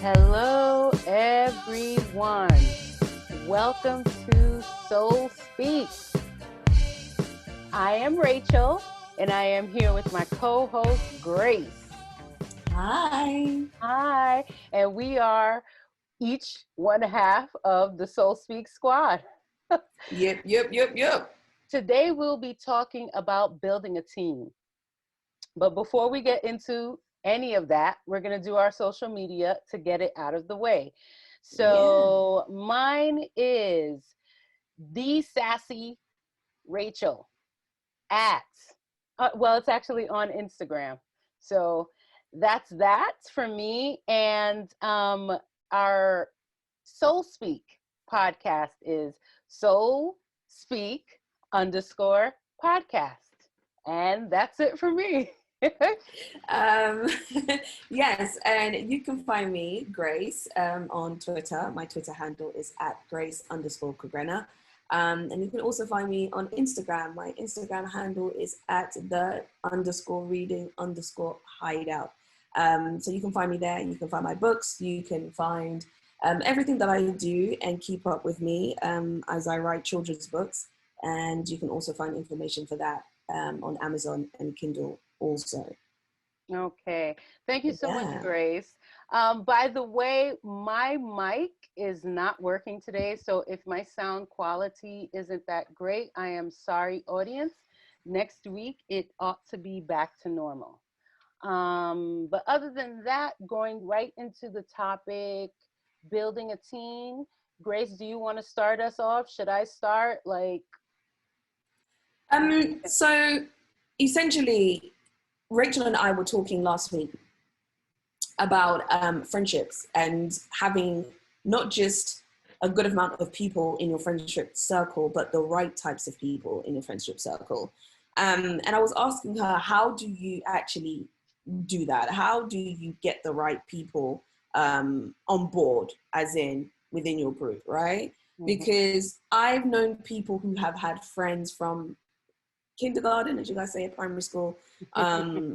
Hello, everyone. Welcome to Soul Speak. I am Rachel, and I am here with my co-host, Grace. Hi. Hi, and we are each one half of the Soul Speak squad. Yep. Today, we'll be talking about building a team. But before we get into any of that, we're going to do our social media to get it out of the way. So mine is the sassy Rachel at, well, it's actually on Instagram. So that's that for me. And our Soul Speak podcast is Soul Speak _podcast. And that's it for me. Yes, and you can find me, Grace, on Twitter. My Twitter handle is at Grace_Kogrena. And you can also find me on Instagram. My Instagram handle is at the_reading_hideout. So you can find me there. You can find my books. You can find everything that I do and keep up with me as I write children's books. And you can also find information for that on Amazon and Kindle also. Okay. Thank you so much, Grace. By the way, my mic is not working today, so if my sound quality isn't that great, I am sorry, audience. Next week, it ought to be back to normal. But other than that, going right into the topic, building a team. Grace, do you want to start us off? Should I start? So essentially, Rachel and I were talking last week about friendships and having not just a good amount of people in your friendship circle, but the right types of people in your friendship circle. And I was asking her, how do you actually do that? How do you get the right people on board, as in within your group, right? Mm-hmm. Because I've known people who have had friends from kindergarten, as you guys say, primary school,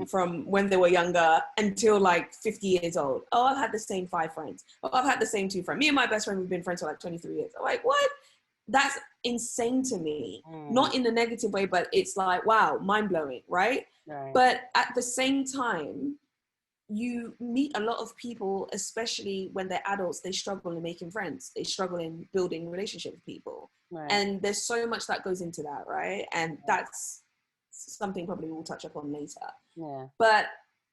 from when they were younger until like 50 years old. Oh, I've had the same 5 friends. Oh, I've had the same 2 friends. Me and my best friend, we've been friends for like 23 years. I'm like, what? That's insane to me. Not in a negative way, but it's like, wow, mind-blowing, right? But at the same time, you meet a lot of people, especially when they're adults, they struggle in making friends. They struggle in building relationships with people. Right. And there's so much that goes into that, right? And that's something probably we'll touch upon later. Yeah. But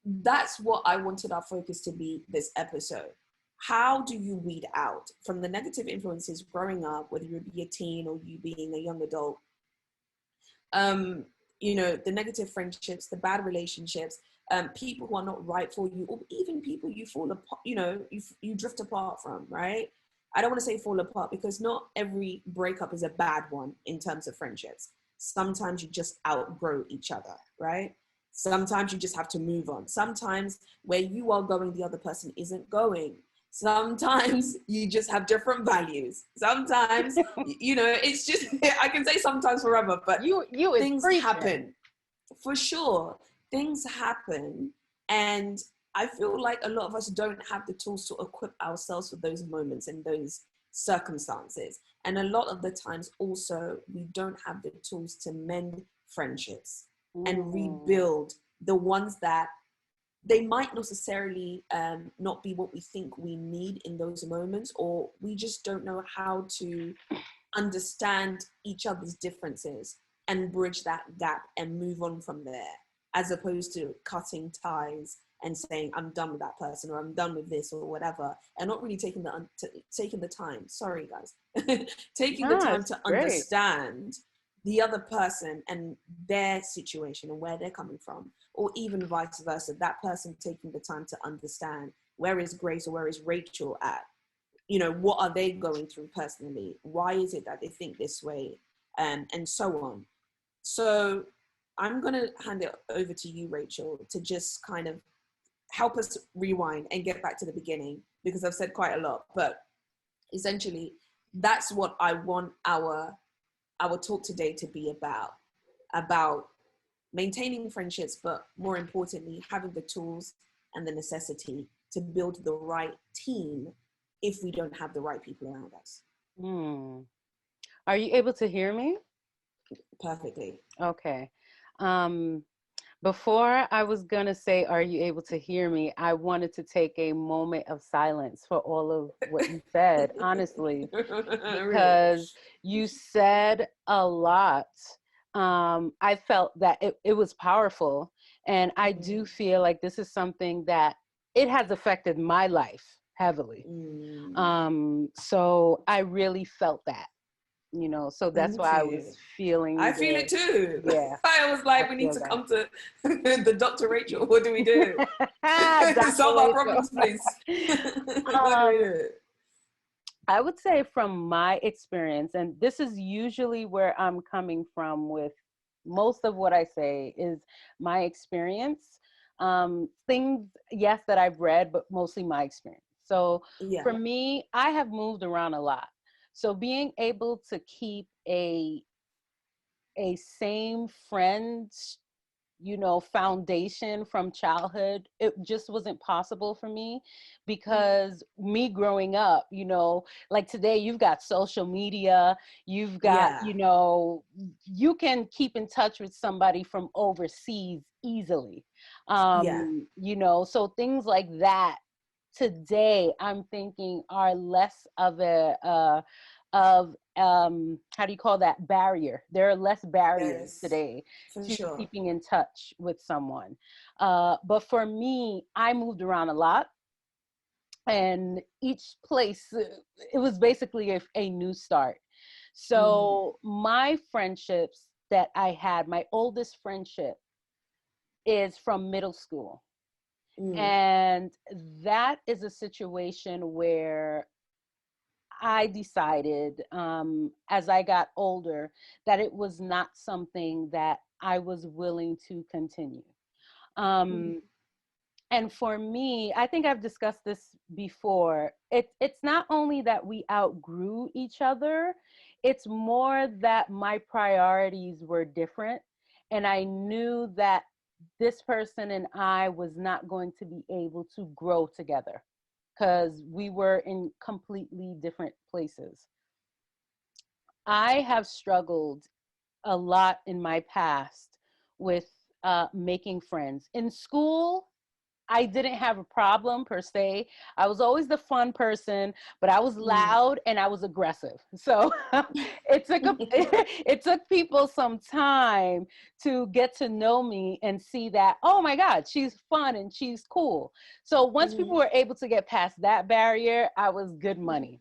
that's what I wanted our focus to be this episode. How do you weed out from the negative influences growing up, whether you be a teen or you being a young adult, the negative friendships, the bad relationships, people who are not right for you, or even people you fall apart, you drift apart from, right? I don't want to say fall apart because not every breakup is a bad one in terms of friendships. Sometimes you just outgrow each other, right? Sometimes you just have to move on. Sometimes where you are going, the other person isn't going. Sometimes you just have different values. Sometimes, it's just, I can say sometimes forever, but things happen. For sure, things happen. And I feel like a lot of us don't have the tools to equip ourselves for those moments and those circumstances. And a lot of the times also, we don't have the tools to mend friendships and rebuild the ones that they might necessarily not be what we think we need in those moments, or we just don't know how to understand each other's differences and bridge that gap and move on from there, as opposed to cutting ties and saying, I'm done with that person, or I'm done with this, or whatever, and not really taking the time, sorry guys, taking the time to understand the other person and their situation and where they're coming from, or even vice versa, that person taking the time to understand where is Grace or where is Rachel at, what are they going through personally? Why is it that they think this way? And so on. So I'm going to hand it over to you, Rachel, to just kind of help us rewind and get back to the beginning, because I've said quite a lot, but essentially that's what I want our talk today to be about maintaining friendships, but more importantly, having the tools and the necessity to build the right team if we don't have the right people around us. Are you able to hear me? Perfectly. Okay. Before I was going to say, are you able to hear me? I wanted to take a moment of silence for all of what you said, honestly, Really? because you said a lot. I felt that it was powerful. And I do feel like this is something that it has affected my life heavily. So I really felt that. So that's Thank why I you. was feeling I feel it too. yeah, I was I like, we need feel to that. come to the Dr. Rachel. What do we do? Dr. Solve our Rachel. problems, please. What do we um, do? I would say from my experience, and this is usually where I'm coming from with most of what I say is my experience. Things, yes, that I've read, but mostly my experience. So Yeah. for me, I have moved around a lot. So being able to keep a same friend, foundation from childhood, it just wasn't possible for me because me growing up, like today you've got social media, you've got, Yeah. you can keep in touch with somebody from overseas easily. Yeah. So things like that today I'm thinking are less of how do you call that, barrier. There are less barriers Yes. today For to sure. keeping in touch with someone. But for me, I moved around a lot, and each place, it was basically a new start. So my friendships that I had, my oldest friendship is from middle school. And that is a situation where I decided, as I got older, that it was not something that I was willing to continue. Um, and for me, I think I've discussed this before. It's not only that we outgrew each other, it's more that my priorities were different. And I knew that this person and I was not going to be able to grow together because we were in completely different places. I have struggled a lot in my past with making friends. In school, I didn't have a problem per se. I was always the fun person, but I was loud and I was aggressive. So it took people some time to get to know me and see that, oh my God, she's fun and she's cool. So once people were able to get past that barrier, I was good money.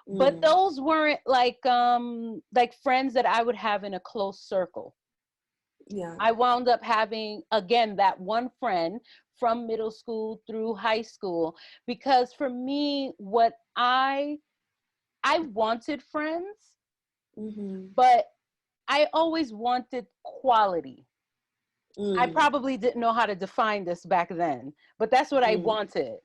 But those weren't like friends that I would have in a close circle. Yeah. I wound up having, again, that one friend from middle school through high school, because for me, what I wanted friends, but I always wanted quality. I probably didn't know how to define this back then, but that's what I wanted.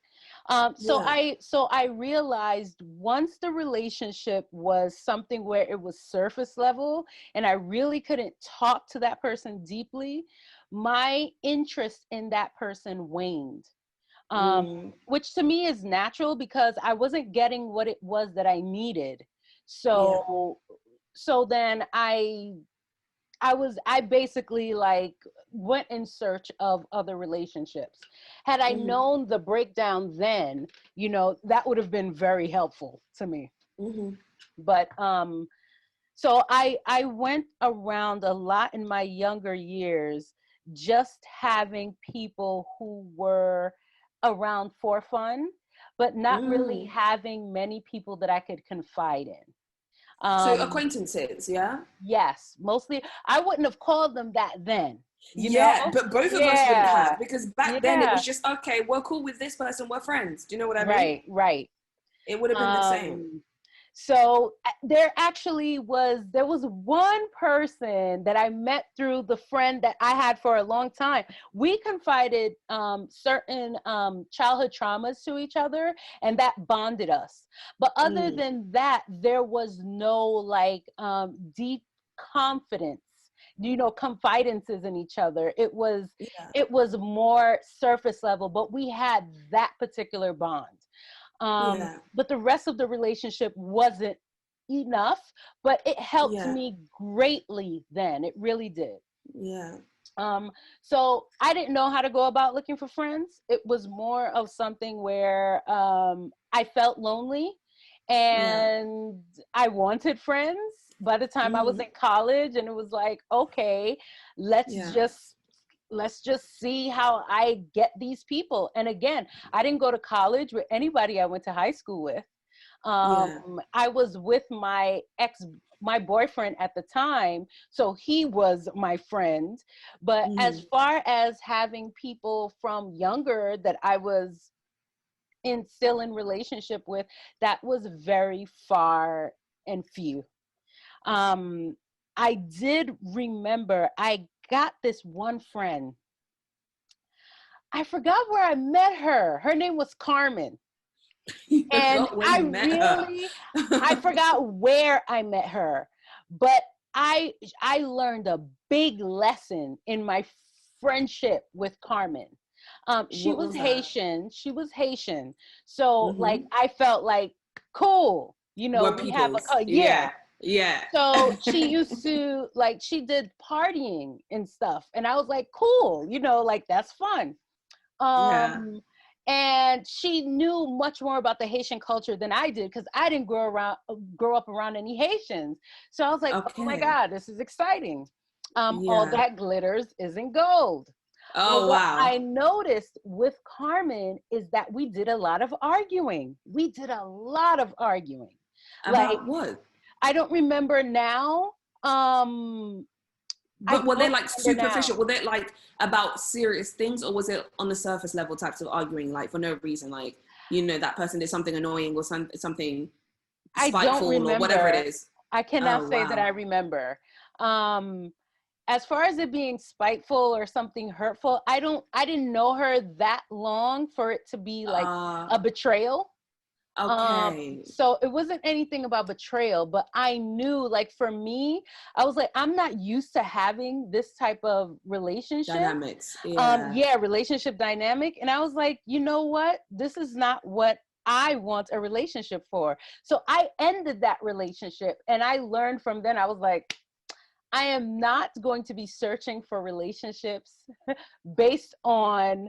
Yeah. So I realized once the relationship was something where it was surface level and I really couldn't talk to that person deeply, my interest in that person waned. Which to me is natural because I wasn't getting what it was that I needed. Yeah. So then I basically like went in search of other relationships. Had I known the breakdown then, that would have been very helpful to me. But so I went around a lot in my younger years, just having people who were around for fun, but not really having many people that I could confide in. So Um, acquaintances, yeah? Yes, mostly. I wouldn't have called them that then, you know? Yeah, but both of us wouldn't Yeah, have, because back then it yeah, was just, okay, we're cool with this person, we're friends. Do you know what I mean? right, right. It would have been the same. So there was one person that I met through the friend that I had for a long time. We confided certain childhood traumas to each other, and that bonded us. But other than that, there was no like deep confidence confidences in each other. It was Yeah. more surface level, but we had that particular bond. Yeah. But the rest of the relationship wasn't enough, but it helped Yeah. me greatly then. It really did. Yeah. So I didn't know how to go about looking for friends. It was more of something where I felt lonely Yeah. and I wanted friends by the time I was in college, and it was like, okay, let's Yeah. just see how I get these people. And again, I didn't go to college with anybody I went to high school with. Yeah. I was with my boyfriend at the time, so he was my friend. But as far as having people from younger that I was still in relationship with, that was very far and few. I did remember I got this one friend. I forgot where I met her. Her name was Carmen. You And forgot where you met her. I forgot where I met her, but I learned a big lesson in my friendship with Carmen. She What was was that? Haitian. She was Haitian. So like, I felt like, cool, We're we have peoples. yeah. Yeah. Yeah. So she used to, like, she did partying and stuff. And I was like, cool, like, that's fun. Yeah. And she knew much more about the Haitian culture than I did, because I didn't grow up around any Haitians. So I was like, oh my Okay. God, this is exciting. All Yeah. that glitters isn't gold. Well, Oh, what wow. I noticed with Carmen is that we did a lot of arguing. We did a lot of arguing. Like, About what? I don't remember now. I But were they don't like remember now. superficial? Were they like about serious things, or was it on the surface level types of arguing, like for no reason, like that person did something annoying or something I don't spiteful or whatever it remember. is? I cannot Oh, say that I wow. remember. As far as it being spiteful or something hurtful, I didn't know her that long for it to be like a betrayal. Okay. So it wasn't anything about betrayal, but I knew, like, for me, I was like, I'm not used to having this type of relationship. Dynamics. Yeah. Yeah, relationship dynamic. And I was like, you know what? This is not what I want a relationship for. So I ended that relationship, and I learned from then. I was like, I am not going to be searching for relationships based on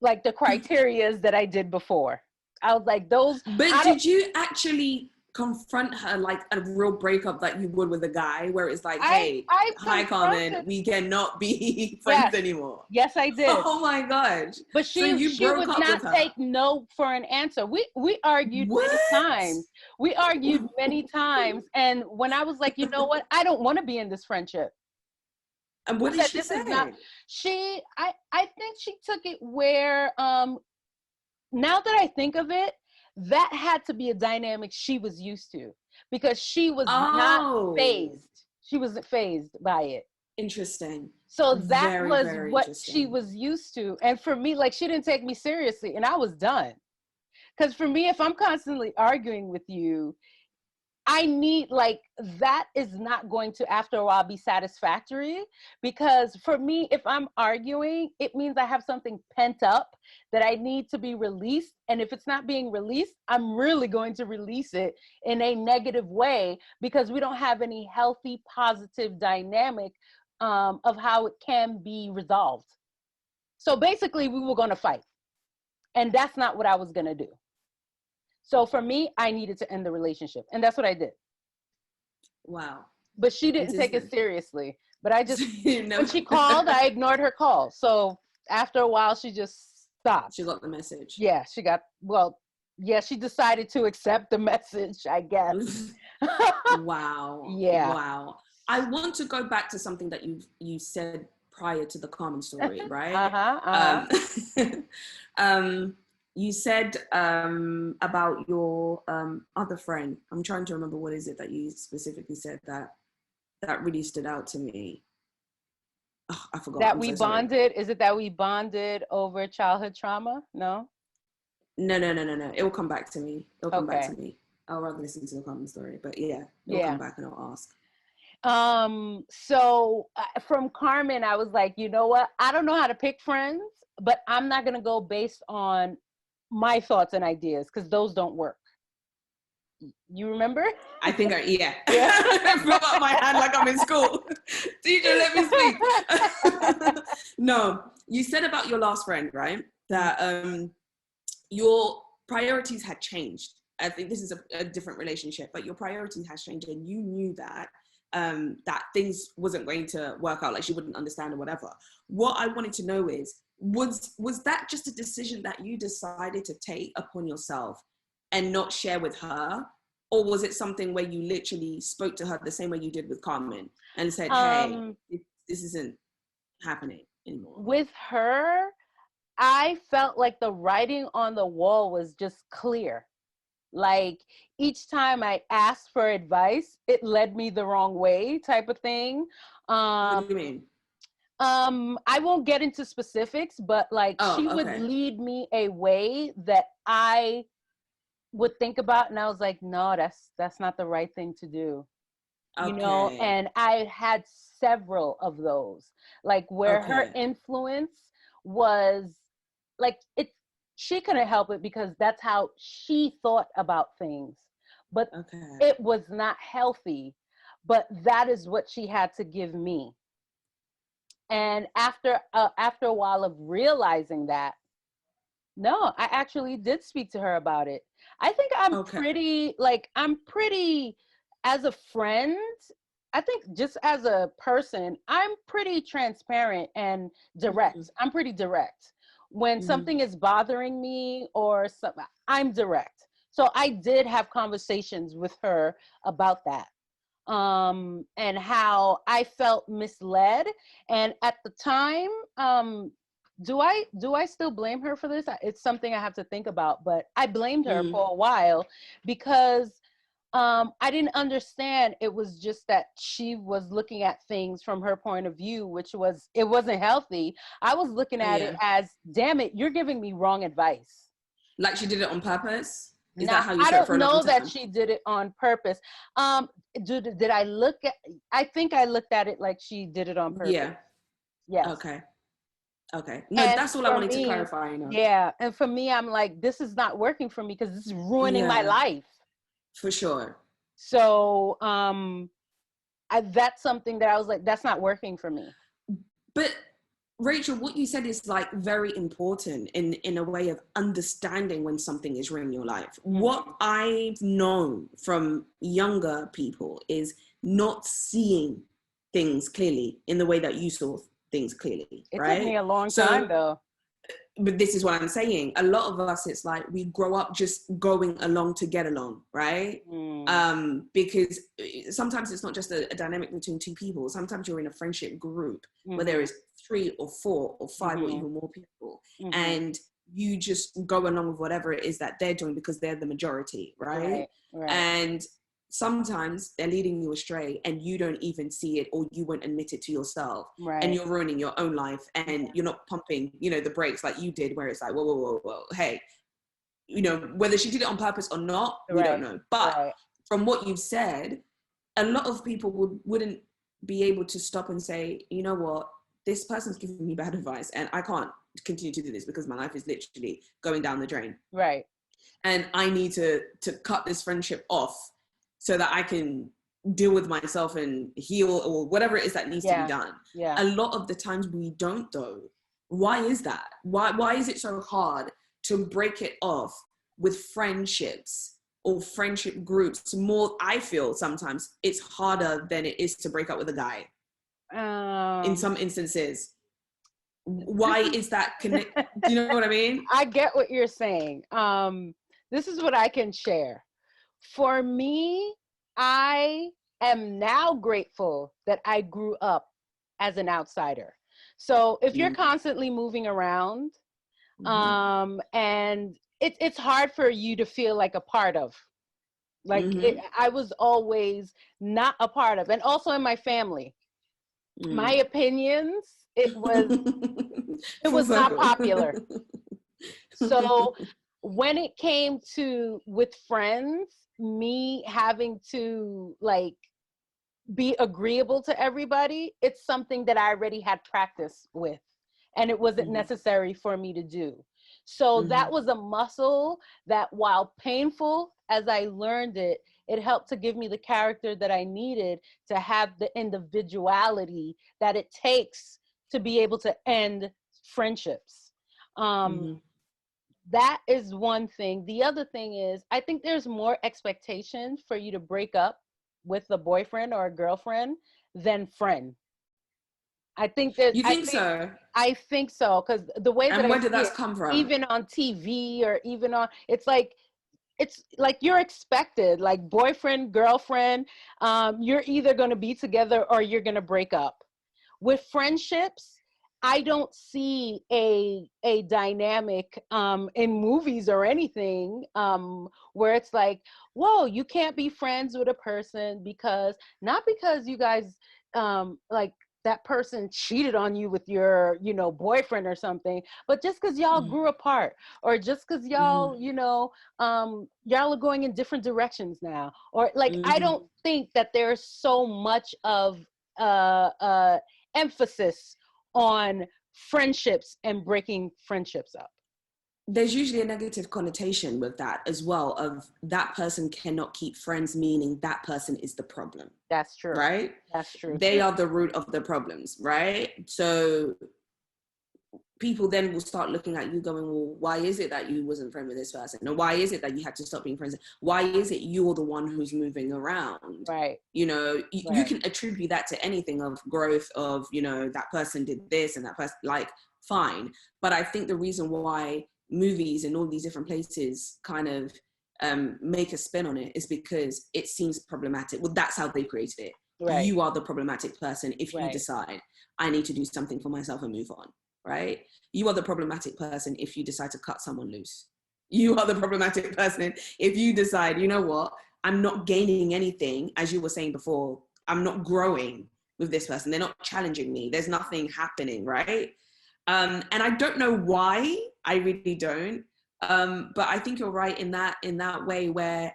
like the criterias that I did before. I was like, those, But I don't, did you actually confront her like a real breakup that you would with a guy, where it's like, hey, I hi Carmen, confronted, we cannot be friends yes, anymore? yes, I did. Oh my gosh. But So you she broke would up with not her. take no for an answer. We argued many What? times. We argued many times. And when I was like, you know what? I don't want to be in this friendship. And I what did said, she this is not, say? I think she took it where, now that I think of it, that had to be a dynamic she was used to, because she was not Oh, phased. She wasn't phased by it. interesting. So that Very, was very what she interesting. was used to. And for me, like, she didn't take me seriously, and I was done. Because for me, if I'm constantly arguing with you, I need, like, that is not going to, after a while, be satisfactory. Because for me, if I'm arguing, it means I have something pent up that I need to be released. And if it's not being released, I'm really going to release it in a negative way, because we don't have any healthy, positive dynamic of how it can be resolved. So basically, we were going to fight. And that's not what I was going to do. So for me, I needed to end the relationship. And that's what I did. Wow. But she didn't take it Interesting. seriously. But I just, No. when she called, I ignored her call. So after a while, she just She stopped. got the message. Yeah, yeah, she decided to accept the message, I guess. Wow. Yeah. Wow. I want to go back to something that you said prior to the Carmen story, right? Uh-huh, uh-huh. Um, you said about your other friend. I'm trying to remember, what is it that you specifically said that really stood out to me. Oh, I forgot. That I'm we so sorry. bonded, is it that we bonded over childhood trauma? No? No, no, no, no, no. It will come back to me. It'll come back to Okay. me. I'll rather listen to the Carmen story, but yeah, it will come Yeah. back and I'll ask. So from Carmen, I was like, you know what? I don't know how to pick friends, but I'm not going to go based on my thoughts and ideas because those don't work. You remember? I think yeah. Yeah. I throw up my hand like I'm in school. Teacher, let me speak. No, you said about your last friend, right? That your priorities had changed. I think this is a different relationship, but your priorities has changed, and you knew that that things wasn't going to work out, like she wouldn't understand or whatever. What I wanted to know is, was that just a decision that you decided to take upon yourself and not share with her? Or was it something where you literally spoke to her the same way you did with Carmen and said, hey, this isn't happening anymore? With her, I felt like the writing on the wall was just clear. Like each time I asked for advice, it led me the wrong way, type of thing. What do you mean? I won't get into specifics, but like she would lead me a way that I would think about, and I was like, no, that's not the right thing to do. You know, and I had several of those, like where her influence was like she couldn't help it because that's how she thought about things, but it was not healthy, but that is what she had to give me. And after a while of realizing that, no, I actually did speak to her about it. I think I'm pretty, as a friend, I think just as a person, I'm pretty transparent and direct. I'm pretty direct. When something is bothering me or something, I'm direct. So I did have conversations with her about that. And how I felt misled. And at the time, do I still blame her for this? It's something I have to think about, but I blamed her for a while because I didn't understand. It was just that she was looking at things from her point of view, it wasn't healthy. I was looking at it as, damn it, you're giving me wrong advice. Like she did it on purpose? Is now, that how you I don't know that she did it on purpose. Did I look at, I think I looked at it like she did it on purpose. Yeah. Yes. Okay. No, and that's all I wanted to clarify. You know? Yeah. And for me, I'm like, this is not working for me because this is ruining my life. For sure. So that's something that I was like, that's not working for me. But Rachel, what you said is like very important in a way of understanding when something is ruining your life. What I've known from younger people is not seeing things clearly in the way that you saw things clearly. It right? took me a long time though. But this is what I'm saying. A lot of us, it's like we grow up just going along to get along, right? Because sometimes it's not just a dynamic between two people. Sometimes you're in a friendship group where there is 3 or 4 or 5 or even more people. And you just go along with whatever it is that they're doing because they're the majority, right? And sometimes they're leading you astray and you don't even see it, or you won't admit it to yourself, and you're ruining your own life, and you're not pumping, the brakes like you did, where it's like, whoa, hey, whether she did it on purpose or not, we don't know. But from what you've said, a lot of people wouldn't be able to stop and say, you know what, this person's giving me bad advice and I can't continue to do this because my life is literally going down the drain. Right. And I need to cut this friendship off so that I can deal with myself and heal, or whatever it is that needs to be done. A lot of the times we don't, though. Why is that? Why is it so hard to break it off with friendships or friendship groups? More, I feel sometimes it's harder than it is to break up with a guy. In some instances. Why is that connect? Do you know what I mean? I get what you're saying. This is what I can share. For me, I am now grateful that I grew up as an outsider. So if you're constantly moving around, and it's hard for you to feel like a part of. Like I was always not a part of, and also in my family, my opinions, it was not popular. So when it came to with friends, me having to like be agreeable to everybody, it's something that I already had practice with, and it wasn't necessary for me to do. So that was a muscle that, while painful as I learned it, it helped to give me the character that I needed to have the individuality that it takes to be able to end friendships. That is one thing. The other thing is, I think there's more expectation for you to break up with a boyfriend or a girlfriend than friend. I think there's. You think so? I think so, because the way that And I where did see that it, come from? even on TV or even on, it's like you're expected, like boyfriend, girlfriend, you're either going to be together or you're going to break up. With friendships, I don't see a dynamic in movies or anything where it's like, whoa, you can't be friends with a person because, not because you guys like that person cheated on you with your, you know, boyfriend or something, but just because y'all grew apart, or just because y'all, you know, y'all are going in different directions now, or like, I don't think that there's so much of emphasis on friendships and breaking friendships up. There's usually a negative connotation with that as well, of that person cannot keep friends, meaning that person is the problem. That's true. Right? That's true. They are the root of the problems, right? So people then will start looking at you going, well, why is it that you wasn't friends with this person? Or why is it that you had to stop being friends? Why is it you're the one who's moving around? Right. You know, you can attribute that to anything, of growth, of, you know, that person did this and that person, like, fine. But I think the reason why movies and all these different places kind of make a spin on it is because it seems problematic. Well, that's how they created it. Right. You are the problematic person if you decide, I need to do something for myself and move on. Right? You are the problematic person if you decide to cut someone loose. You are the problematic person if you decide, you know what, I'm not gaining anything, as you were saying before, I'm not growing with this person. They're not challenging me. There's nothing happening, right? And I don't know why, I really don't. But I think you're right in that way, where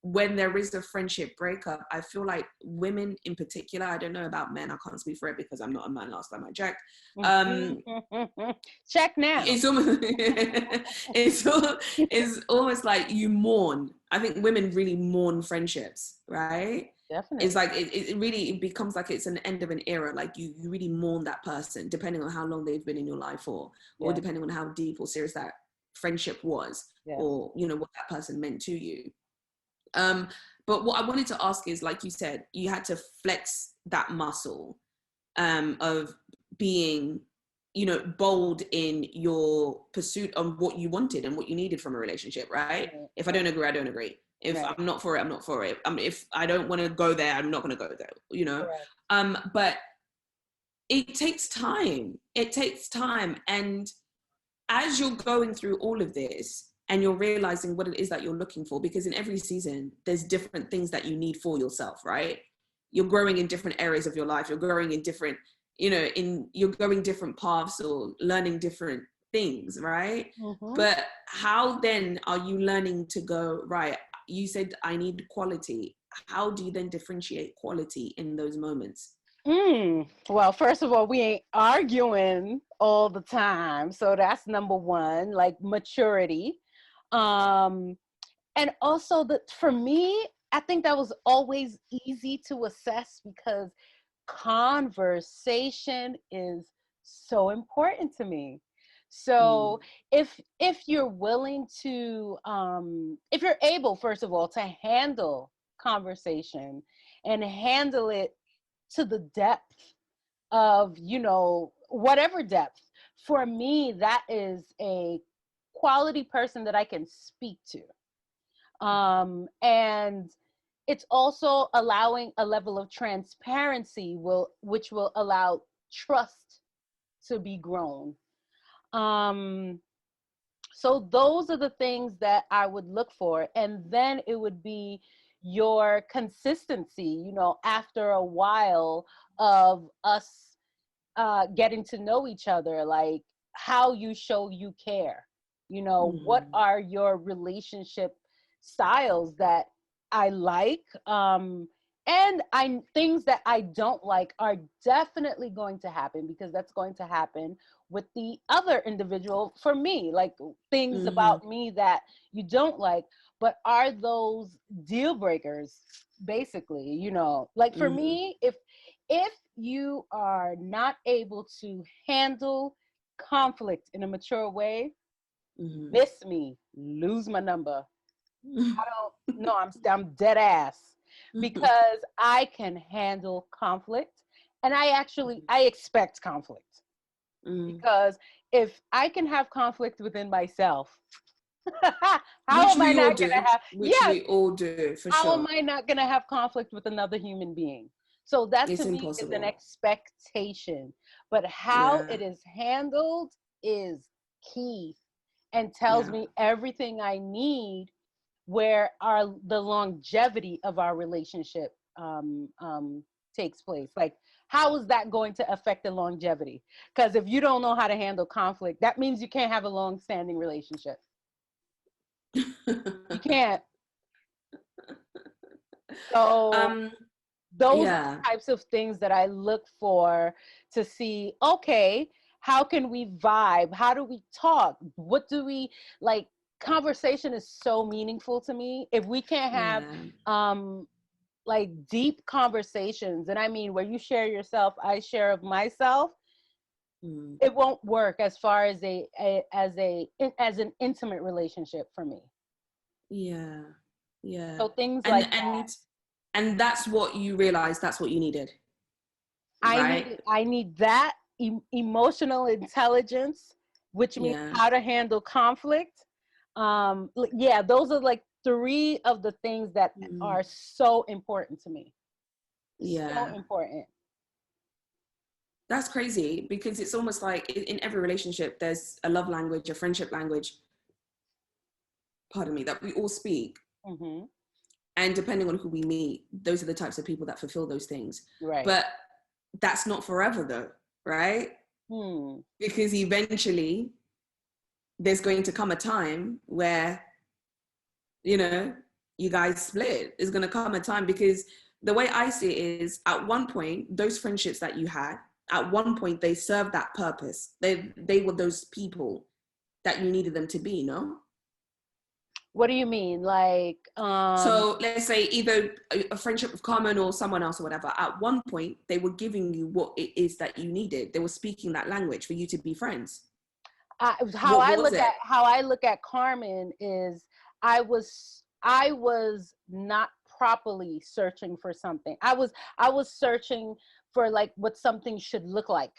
when there is a friendship breakup, I feel like women in particular, I don't know about men, I can't speak for it because I'm not a man, last time I checked. Check now. It's almost, it's almost like you mourn. I think women really mourn friendships, right? Definitely. It's like, it really, it becomes like it's an end of an era. Like you really mourn that person, depending on how long they've been in your life for, or depending on how deep or serious that friendship was, or, you know, what that person meant to you. But what I wanted to ask is, like you said, you had to flex that muscle of being, you know, bold in your pursuit of what you wanted and what you needed from a relationship, right? If I don't agree, I don't agree. If I'm not for it, I'm not for it. If I don't want to go there, I'm not going to go there, you know? But it takes time. It takes time. And as you're going through all of this, and you're realizing what it is that you're looking for, because in every season, there's different things that you need for yourself, right? You're growing in different areas of your life. You're growing in different, you know, you're going different paths or learning different things, right? But how then are you learning to go, right, you said I need quality. How do you then differentiate quality in those moments? Well, first of all, we ain't arguing all the time. So that's number one, like maturity. And also for me, I think that was always easy to assess because conversation is so important to me. So if you're willing to, if you're able, first of all, to handle conversation and handle it to the depth of, you know, whatever depth, for me, that is a quality person that I can speak to. And it's also allowing a level of transparency which will allow trust to be grown. So those are the things that I would look for. And then it would be your consistency, you know, after a while of us getting to know each other, like how you show you care, you know, what are your relationship styles that I like, things that I don't like are definitely going to happen, because that's going to happen with the other individual for me, like things about me that you don't like. But are those deal breakers, basically? You know, like for me, if you are not able to handle conflict in a mature way, miss me, lose my number. I don't know. I'm dead ass, because I can handle conflict, and I expect conflict, because if I can have conflict within myself, how am I not gonna have? Yes, we all do, for how sure. am I not gonna have conflict with another human being? So that It's to me is an impossible. expectation, but how it is handled is key, and tells me everything I need where the longevity of our relationship takes place. Like, how is that going to affect the longevity? Because if you don't know how to handle conflict, that means you can't have a long-standing relationship. You can't. So those are the types of things that I look for to see, okay, how can we vibe? How do we talk? What do we like? Conversation is so meaningful to me. If we can't have like deep conversations, and I mean where you share yourself, I share of myself, it won't work as far as as an intimate relationship for me. So things like that. And that's what you realized, that's what you needed, right? I need that emotional intelligence, which means how to handle conflict. Yeah, those are like 3 of the things that are so important to me. So important. That's crazy, because it's almost like in every relationship, there's a love language, a friendship language, pardon me, that we all speak. And depending on who we meet, those are the types of people that fulfill those things. Right. But that's not forever though, right? Because eventually there's going to come a time where, you know, you guys split. There's going to come a time, because the way I see it is, at one point, those friendships that you had, at one point, they served that purpose. They were those people that you needed them to be, no? What do you mean? Like, so let's say either a friendship with Carmen or someone else or whatever, at one point, they were giving you what it is that you needed. They were speaking that language for you to be friends. How I look at Carmen is I was not properly searching for something. I was searching for like what something should look like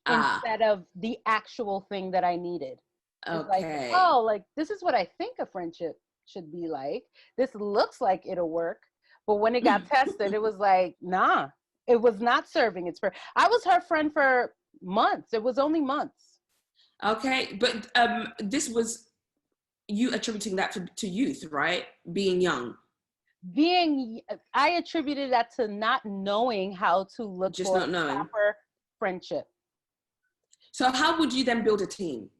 instead of the actual thing that I needed. It's like, oh, like this is what I think a friendship should be like. This looks like it'll work. But when it got tested, it was like, nah, it was not serving its purpose. I was her friend for months. It was only months. Okay, but this was you attributing that to youth, right? Being young. I attributed that to not knowing how to look for a proper friendship. So how would you then build a team?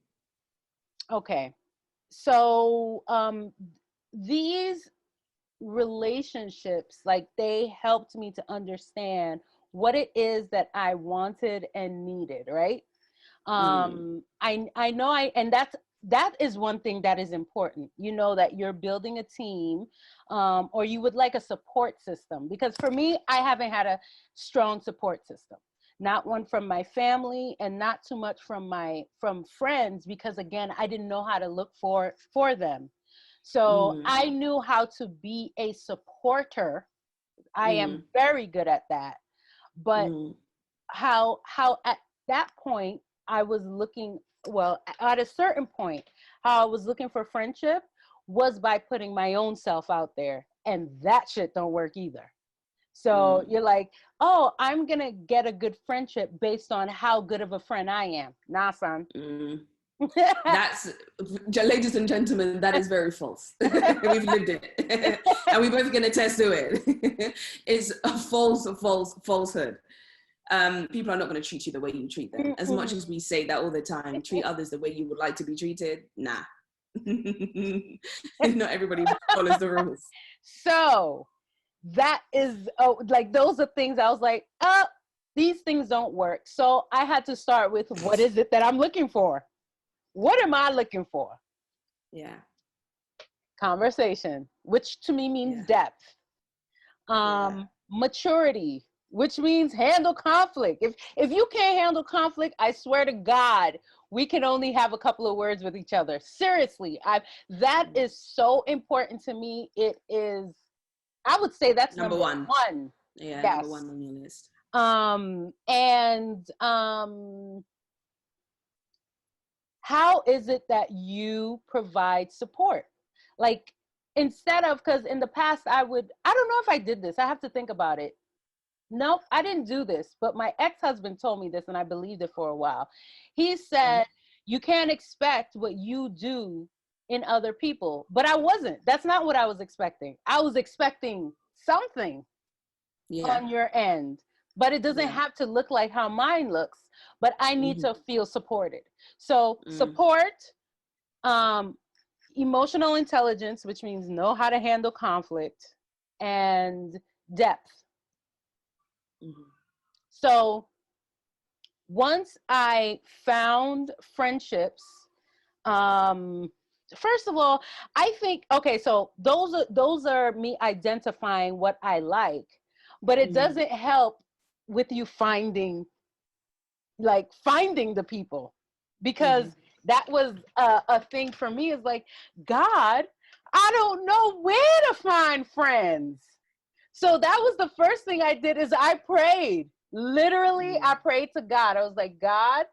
Okay, so these relationships, like, they helped me to understand what it is that I wanted and needed, right? I know and that is one thing that is important. You know, that you're building a team, or you would like a support system, because for me, I haven't had a strong support system. Not one from my family, and not too much from friends, because again, I didn't know how to look for them. So I knew how to be a supporter. I am very good at that. But how at that point I was looking, well, at a certain point, how I was looking for friendship was by putting my own self out there. And that shit don't work either. So you're like, oh, I'm going to get a good friendship based on how good of a friend I am. Nah, son. That's, ladies and gentlemen, that is very false. We've lived it. And we both can attest to it. It's a falsehood. People are not going to treat you the way you treat them. As much as we say that all the time, treat others the way you would like to be treated. Nah. Not everybody follows the rules. So that is, like, those are things I was like, these things don't work. So I had to start with, what is it that I'm looking for? What am I looking for? Yeah. Conversation, which to me means Yeah. depth. Maturity, which means handle conflict. If you can't handle conflict, I swear to God, we can only have a couple of words with each other. Seriously, that is so important to me. It is, I would say that's Number number one. one. Yeah, Yes. number one on your list. How is it that you provide support? Like, instead of, because in the past I don't know if I did this. I have to think about it. Nope, I didn't do this, but my ex-husband told me this and I believed it for a while. He said, you can't expect what you do in other people. But I wasn't. That's not what I was expecting. I was expecting something on your end, but it doesn't have to look like how mine looks, but I need to feel supported. So support, emotional intelligence, which means know how to handle conflict, and depth. So once I found friendships, first of all, I think, okay, so those are me identifying what I like, but it doesn't help with you finding the people, because that was a thing for me, is like, God, I don't know where to find friends. So that was the first thing I did, is I prayed. Literally, I prayed to God. I was like, God,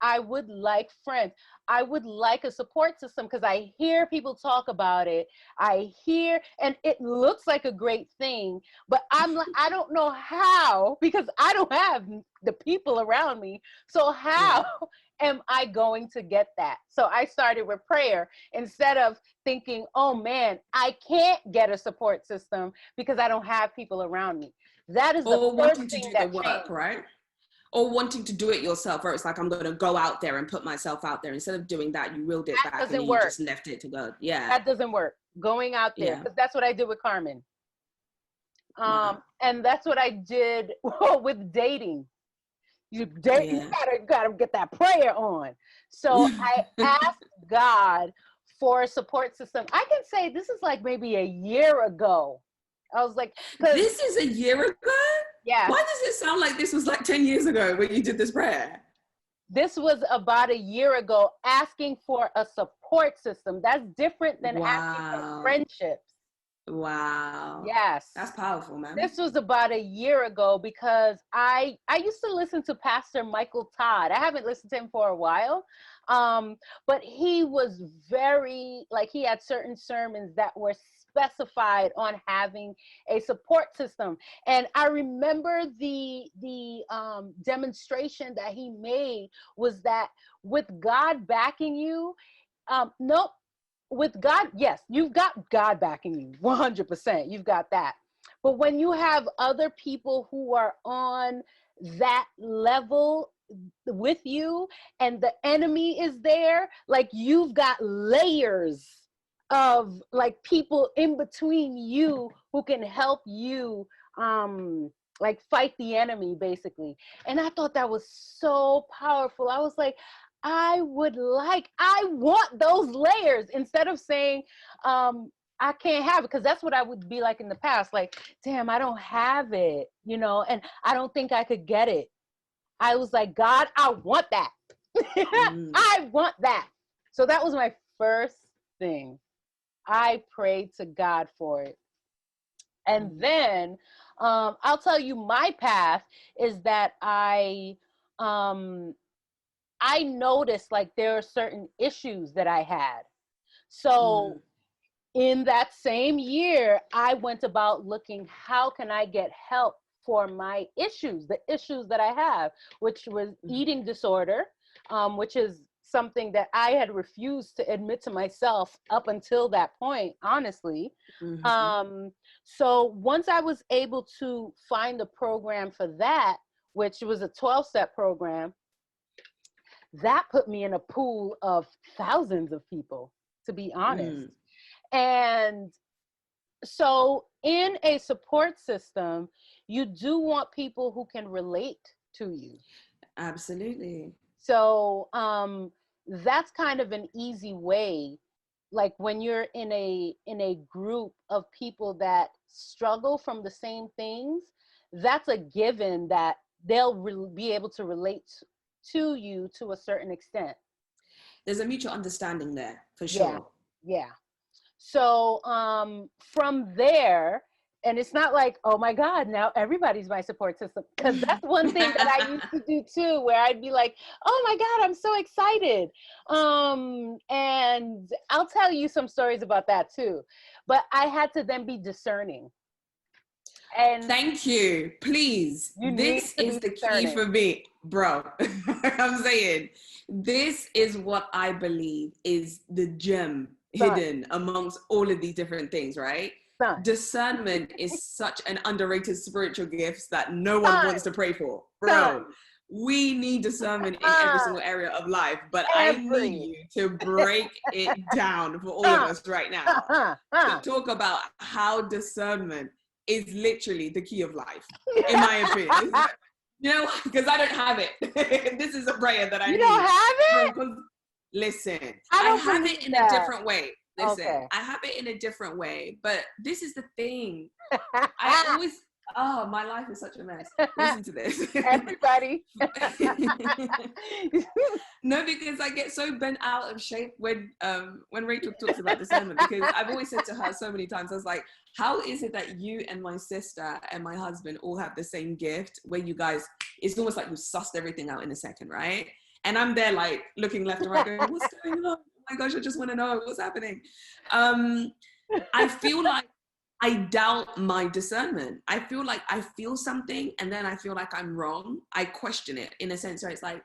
I would like friends. I would like a support system, because I hear people talk about it. I hear, and it looks like a great thing, but I'm like, I don't know how, because I don't have the people around me. So how am I going to get that? So I started with prayer, instead of thinking, oh man, I can't get a support system because I don't have people around me. That is the first thing that changed. Right? Or wanting to do it yourself, or it's like, I'm going to go out there and put myself out there. Instead of doing that, you reeled it back and you just left it to go. Yeah. That doesn't work. Going out there, because that's what I did with Carmen. And that's what I did with dating. You gotta get that prayer on. So I asked God for a support system. I can say this is like maybe a year ago. I was like, this is a year ago? Yeah. Why does it sound like this was like 10 years ago when you did this prayer? This was about a year ago, asking for a support system. That's different than asking for friendships. Wow. Yes. That's powerful, man. This was about a year ago, because I used to listen to Pastor Michael Todd. I haven't listened to him for a while. But he was very, like, he had certain sermons that were specified on having a support system. And I remember the demonstration that he made was that with God backing you, nope, with God, yes, you've got God backing you 100%. You've got that. But when you have other people who are on that level with you, and the enemy is there, like, you've got layers of, like, people in between you who can help you like fight the enemy, basically. And I thought that was so powerful. I was like, I want those layers, instead of saying, I can't have it, because that's what I would be like in the past. Like, damn, I don't have it, and I don't think I could get it. I was like, God, I want that. I want that. So that was my first thing. I prayed to God for it. And then I'll tell you, my path is that I noticed, like, there are certain issues that I had. So in that same year, I went about looking, how can I get help for my issues, the issues that I have, which was eating disorder, which is something that I had refused to admit to myself up until that point, honestly. So once I was able to find a program for that, which was a 12-step program, that put me in a pool of thousands of people, to be honest. And So in a support system, you do want people who can relate to you. Absolutely. So that's kind of an easy way. Like when you're in a group of people that struggle from the same things, that's a given that they'll be able to relate to you to a certain extent. There's a mutual understanding there for Yeah, sure. yeah. So from there, and it's not like, oh my God, now everybody's my support system. Because that's one thing that I used to do too, where I'd be like, oh my God, I'm so excited. And I'll tell you some stories about that too. But I had to then be discerning. And Thank you. Please. This is the key for me, bro. I'm saying this is what I believe is the gem hidden amongst all of these different things, right? Discernment is such an underrated spiritual gift that no one wants to pray for. Bro, we need discernment in every single area of life, but I need you to break it down for all of us right now to talk about how discernment is literally the key of life, in my opinion. You know, because I don't have it. This is a prayer that I need. You don't have it? Listen, I have it in a different way. Listen, I have it in a different way, but this is the thing. I always, oh, my life is such a mess. Listen to this. Everybody. No, because I get so bent out of shape when Rachel talks about discernment, because I've always said to her so many times, I was like, how is it that you and my sister and my husband all have the same gift where you guys, it's almost like you sussed everything out in a second, right? And I'm there like looking left and right going, what's going on? Oh my gosh, I just want to know what's happening. I feel like I doubt my discernment. I feel like I feel something and then I feel like I'm wrong. I question it in a sense where it's like,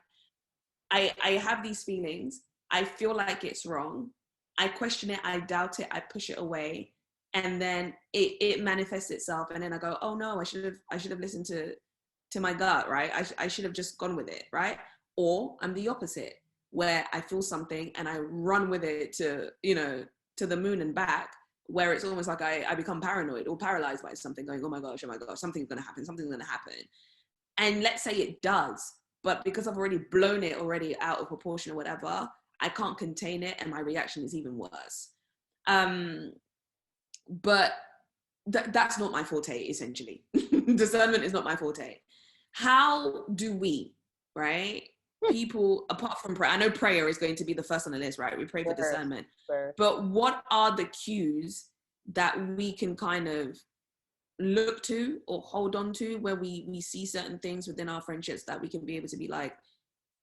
I have these feelings. I feel like it's wrong. I question it. I doubt it. I push it away. And then it manifests itself. And then I go, oh no, I should have listened to my gut, right? I should have just gone with it, right? Or I'm the opposite, where I feel something and I run with it to the moon and back, where it's almost like I become paranoid or paralyzed by something, going, oh my gosh, something's going to happen. And let's say it does, but because I've already blown it already out of proportion or whatever, I can't contain it and my reaction is even worse. But that's not my forte, essentially. Discernment is not my forte. How do we, right? People, apart from prayer, I know prayer is going to be the first on the list, right? We pray for discernment. Sure. But what are the cues that we can kind of look to or hold on to where we see certain things within our friendships that we can be able to be like,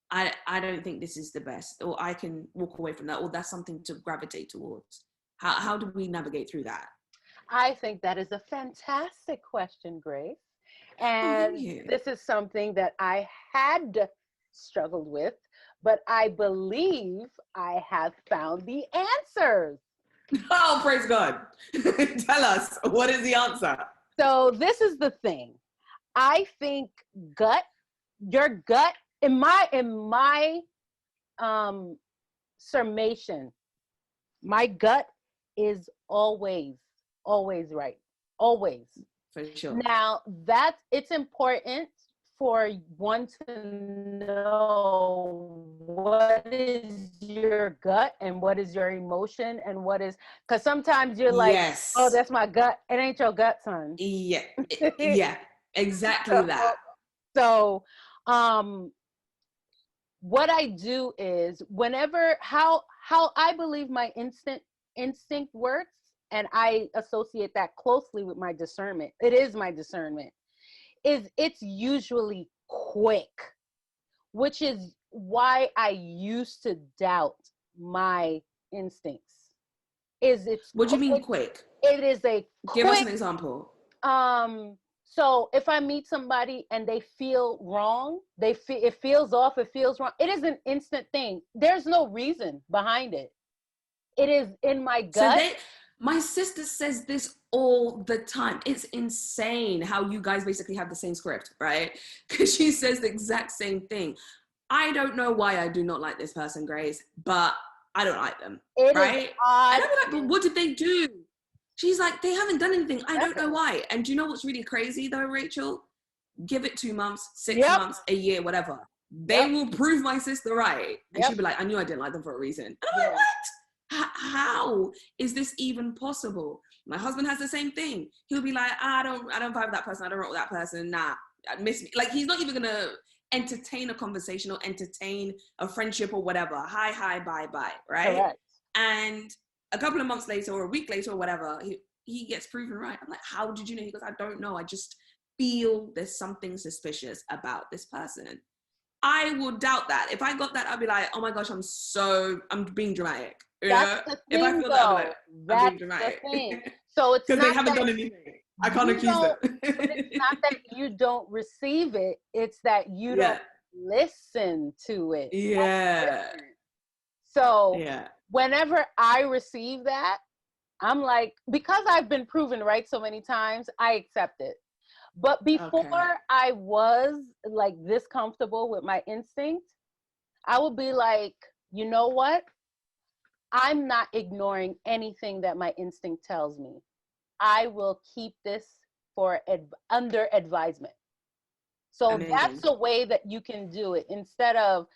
I don't think this is the best, or I can walk away from that, or that's something to gravitate towards? How do we navigate through that? I think that is a fantastic question, Grace. And this is something that I had struggled with, but I believe I have found the answers. Oh, praise God. Tell us, what is the answer? So this is the thing. I think your gut, in my summation, my gut is always right. Always. For sure. Now it's important for one to know what is your gut and what is your emotion and what is, because sometimes you're like, yes, oh, that's my gut. It ain't your gut, son. Yeah, yeah, exactly that. So, what I do is whenever, how I believe my instinct works, and I associate that closely with my discernment. It is my discernment. It's usually quick, which is why I used to doubt my instincts. What do you mean quick? It is a quick, give us an example. So if I meet somebody and they feel wrong, it feels off, it feels wrong. It is an instant thing. There's no reason behind it. It is in my gut. So my sister says this all the time. It's insane how you guys basically have the same script, right? Because she says the exact same thing. I don't know why I do not like this person, Grace, but I don't like them, right? And I'm like, but what did they do? She's like, they haven't done anything. I don't know Definitely. why. And do you know what's really crazy though, Rachel? Give it 2 months, 6 Yep. months, a year, whatever. They Yep. will prove my sister right. And Yep. she'll be like, I knew I didn't like them for a reason. And I'm like, Yeah. what? How is this even possible? My husband has the same thing. He'll be like, I don't vibe with that person. I don't rock with that person. Nah, I miss me. Like, he's not even gonna entertain a conversation or entertain a friendship or whatever. Hi, bye, right? Correct. And a couple of months later or a week later or whatever, he gets proven right. I'm like, how did you know? He goes, I don't know. I just feel there's something suspicious about this person. I would doubt that. If I got that, I'd be like, oh my gosh, I'm being dramatic. That's the If I thing, feel that, I'd be though. like, I'm That's being dramatic. the thing. So it's Because they not haven't that done anything. I can't you accuse them. don't, but it's not that you don't receive it. It's that you Yeah. don't listen to it. That's Yeah. different. So Yeah. whenever I receive that, I'm like, because I've been proven right so many times, I accept it. But before Okay. I was like this comfortable with my instinct, I would be like, you know what? I'm not ignoring anything that my instinct tells me. I will keep this for under advisement. So Amazing. that's a way that you can do it instead of,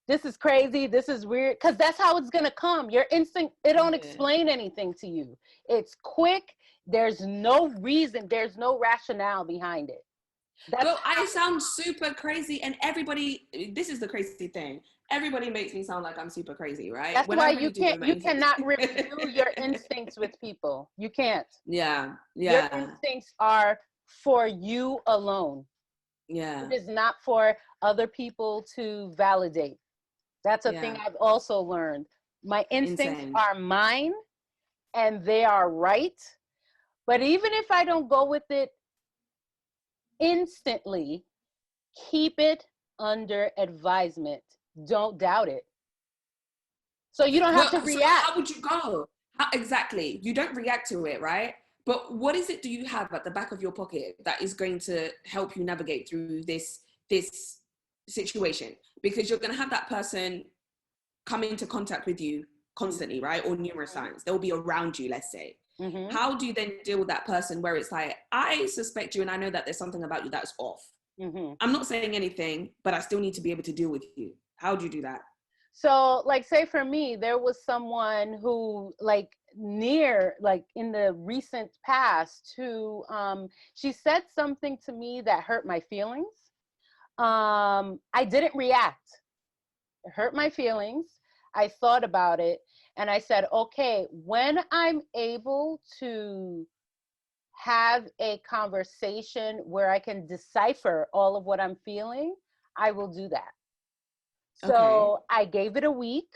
this is crazy, this is weird, because that's how it's going to come. Your instinct, it don't explain anything to you. It's quick. There's no reason. There's no rationale behind it. But I sound super crazy, and everybody, this is the crazy thing. Everybody makes me sound like I'm super crazy, right? That's When why I really you cannot review your instincts with people. You can't. Yeah. Your instincts are for you alone. Yeah. It is not for other people to validate. That's a thing I've also learned. My instincts are mine and they are right. But even if I don't go with it instantly, keep it under advisement. Don't doubt it. So you don't have to react. How would you go? Exactly. You don't react to it, right? But what is it do you have at the back of your pocket that is going to help you navigate through this situation? Because you're going to have that person come into contact with you constantly, right? Or numerous times. They'll be around you, let's say. Mm-hmm. How do you then deal with that person where it's like, I suspect you and I know that there's something about you that's off. Mm-hmm. I'm not saying anything, but I still need to be able to deal with you. How do you do that? So like, say for me, there was someone who like in the recent past who, she said something to me that hurt my feelings. I didn't react. It hurt my feelings. I thought about it and I said, okay, when I'm able to have a conversation where I can decipher all of what I'm feeling, I will do that. So I gave it a week.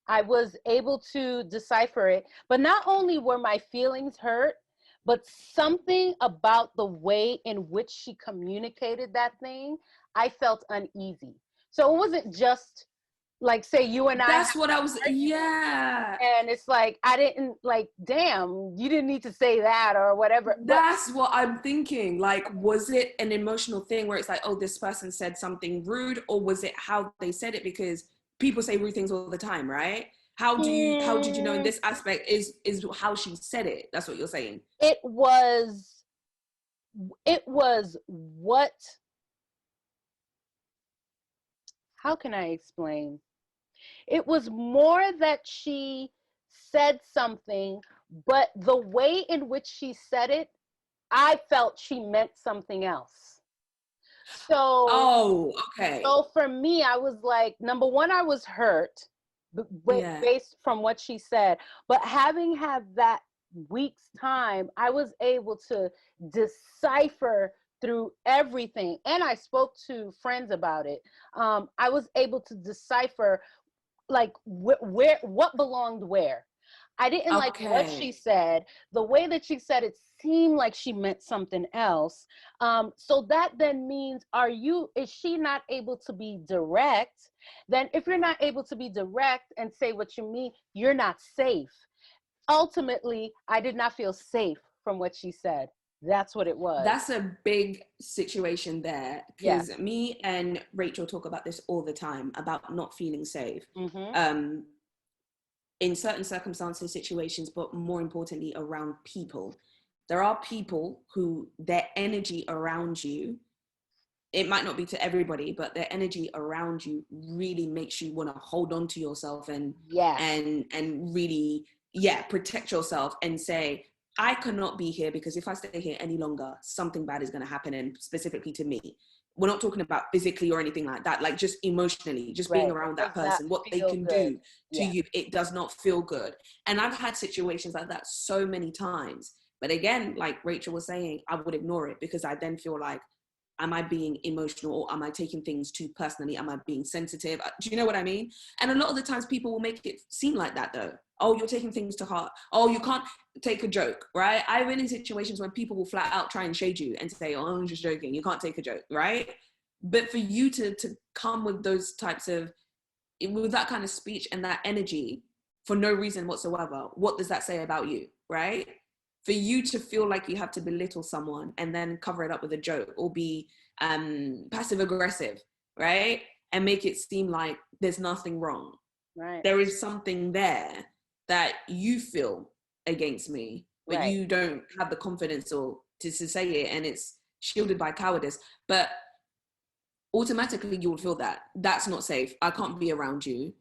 I was able to decipher it, but not only were my feelings hurt, but something about the way in which she communicated that thing, I felt uneasy. So it wasn't just like, say you and I. That's what I was, yeah. And it's like, I didn't like, damn, you didn't need to say that or whatever. That's what I'm thinking. Like, was it an emotional thing where it's like, oh, this person said something rude, or was it how they said it? Because people say rude things all the time, right? How did you know in this aspect is how she said it? That's what you're saying. It was what, how can I explain? It was more that she said something, but the way in which she said it, I felt she meant something else. So, So for me, I was like, number one, I was hurt based from what she said. But having had that week's time, I was able to decipher through everything. And I spoke to friends about it. I was able to decipher like what belonged where. I didn't like what she said. The way that she said it seemed like she meant something else. So that then means, is she not able to be direct? Then if you're not able to be direct and say what you mean, you're not safe. Ultimately, I did not feel safe from what she said. That's what it was. That's a big situation there, because me and Rachel talk about this all the time, about not feeling safe. Mm-hmm. in certain circumstances, situations, but more importantly, around people. There are people who their energy around you, it might not be to everybody, but their energy around you really makes you want to hold on to yourself and Yes. and really, yeah, protect yourself and say, I cannot be here because if I stay here any longer, something bad is going to happen, and specifically to me. We're not talking about physically or anything like that, like just emotionally, just being Right. It around that does not person, what they feel can good. do to Yeah. you, it does not feel good. And I've had situations like that so many times. But again, like Rachel was saying, I would ignore it because I then feel like, am I being emotional, or am I taking things too personally? Am I being sensitive? Do you know what I mean? And a lot of the times people will make it seem like that though. Oh, you're taking things to heart. Oh, you can't take a joke, right? I've been in situations where people will flat out try and shade you and say, oh, I'm just joking. You can't take a joke, right? But for you to come with those types of, with that kind of speech and that energy for no reason whatsoever, what does that say about you, right? For you to feel like you have to belittle someone and then cover it up with a joke or be passive aggressive, right? And make it seem like there's nothing wrong. Right. There is something there that you feel against me, but Right. you don't have the confidence or to say it, and it's shielded by cowardice. But automatically you will feel that that's not safe. I can't be around you.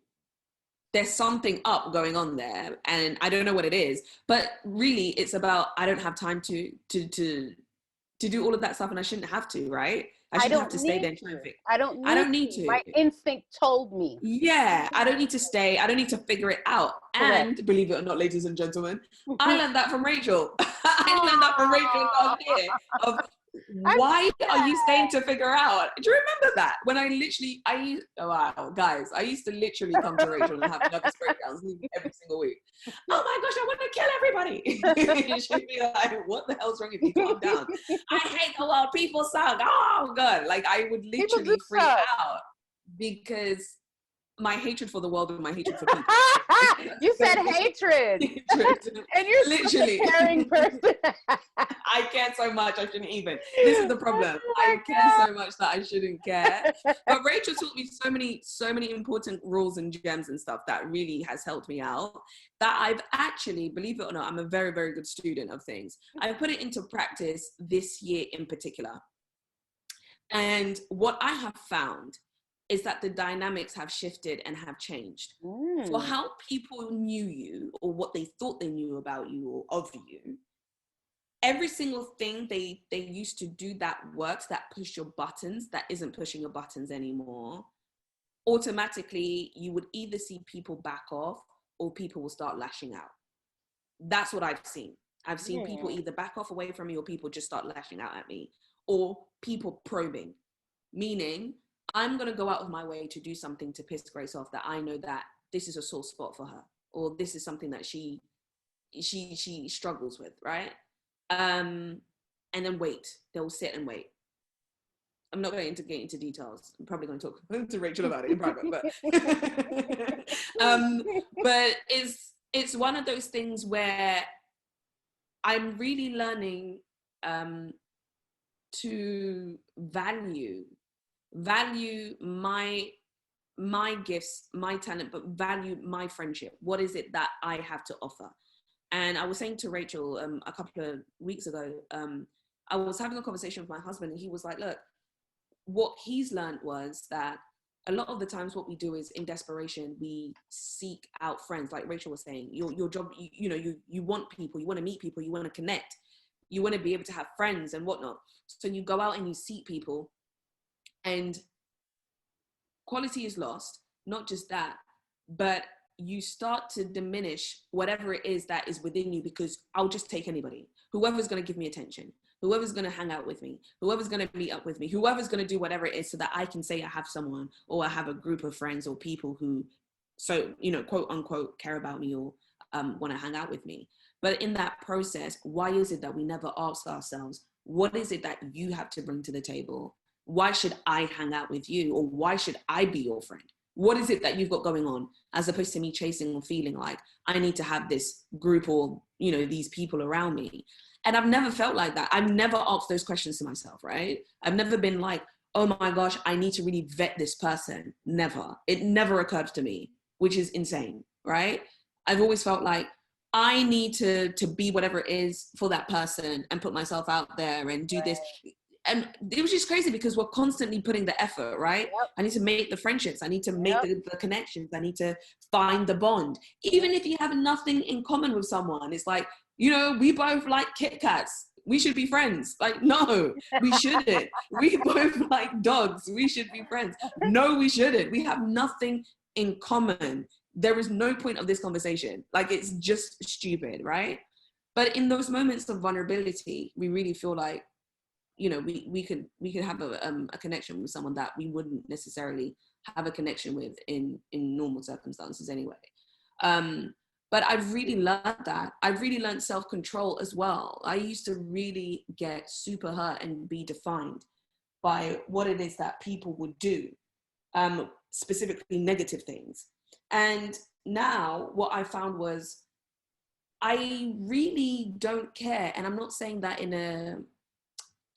There's something up going on there, and I don't know what it is. But really, it's about, I don't have time to do all of that stuff, and I shouldn't have to, right? I shouldn't have to stay there and try and fix. I don't I don't need need to. to. My instinct told me. Yeah, I don't need to stay. I don't need to figure it out. Correct. And believe it or not, ladies and gentlemen, I learned that from Rachel. I learned that from Rachel last year. Of why are you staying to figure out? Do you remember that? When oh wow, guys, I used to literally come to Rachel and have nervous breakdowns every single week. Oh my gosh, I want to kill everybody. She'd be like, what the hell's wrong with you? Calm down. I hate the world. People suck. Oh God. Like I would literally freak out because my hatred for the world and my hatred for people. You said hatred. And you're literally such a caring person. I care so much I shouldn't even. This is the problem. I care so much that I shouldn't care. But Rachel taught me so many important rules and gems and stuff that really has helped me out. That I've actually, believe it or not, I'm a very, very good student of things. I put it into practice this year in particular. And what I have found is that the dynamics have shifted and have changed. For how people knew you or what they thought they knew about you or of you, every single thing they used to do that works, that push your buttons, that isn't pushing your buttons anymore, automatically you would either see people back off or people will start lashing out. That's what I've seen. I've seen people either back off away from me or people just start lashing out at me, or people probing, meaning I'm going to go out of my way to do something to piss Grace off that I know that this is a sore spot for her, or this is something that she struggles with, right? And then wait. They'll sit and wait. I'm not going to get into details. I'm probably going to talk to Rachel about it in private, but it's one of those things where I'm really learning to value my gifts, my talent, but value my friendship. What is it that I have to offer? And I was saying to Rachel a couple of weeks ago, I was having a conversation with my husband, and he was like, look, what he's learned was that a lot of the times what we do is in desperation, we seek out friends. Like Rachel was saying, your job, you want people, you want to meet people, you want to connect, you want to be able to have friends and whatnot. So you go out and you seek people, and quality is lost. Not just that, but you start to diminish whatever it is that is within you, because I'll just take anybody, whoever's going to give me attention, whoever's going to hang out with me, whoever's going to meet up with me, whoever's going to do whatever it is so that I can say I have someone, or I have a group of friends or people who, so, quote unquote, care about me or want to hang out with me. But in that process, why is it that we never ask ourselves, what is it that you have to bring to the table? Why should I hang out with you? Or why should I be your friend? What is it that you've got going on, as opposed to me chasing or feeling like I need to have this group or, these people around me? And I've never felt like that. I've never asked those questions to myself, right? I've never been like, oh my gosh, I need to really vet this person. Never. It never occurred to me, which is insane, right? I've always felt like I need to be whatever it is for that person and put myself out there and do this. And it was just crazy because we're constantly putting the effort, right? Yep. I need to make the friendships. I need to make Yep. the connections. I need to find the bond. Even if you have nothing in common with someone, it's like, you know, we both like Kit Kats. We should be friends. Like, no, we shouldn't. We both like dogs. We should be friends. No, we shouldn't. We have nothing in common. There is no point of this conversation. Like, it's just stupid, right? But in those moments of vulnerability, we really feel like, you know, we could have a connection with someone that we wouldn't necessarily have a connection with in normal circumstances anyway. But I've really learned that. I've really learned self-control as well. I used to really get super hurt and be defined by what it is that people would do, specifically negative things. And now what I found was I really don't care. And I'm not saying that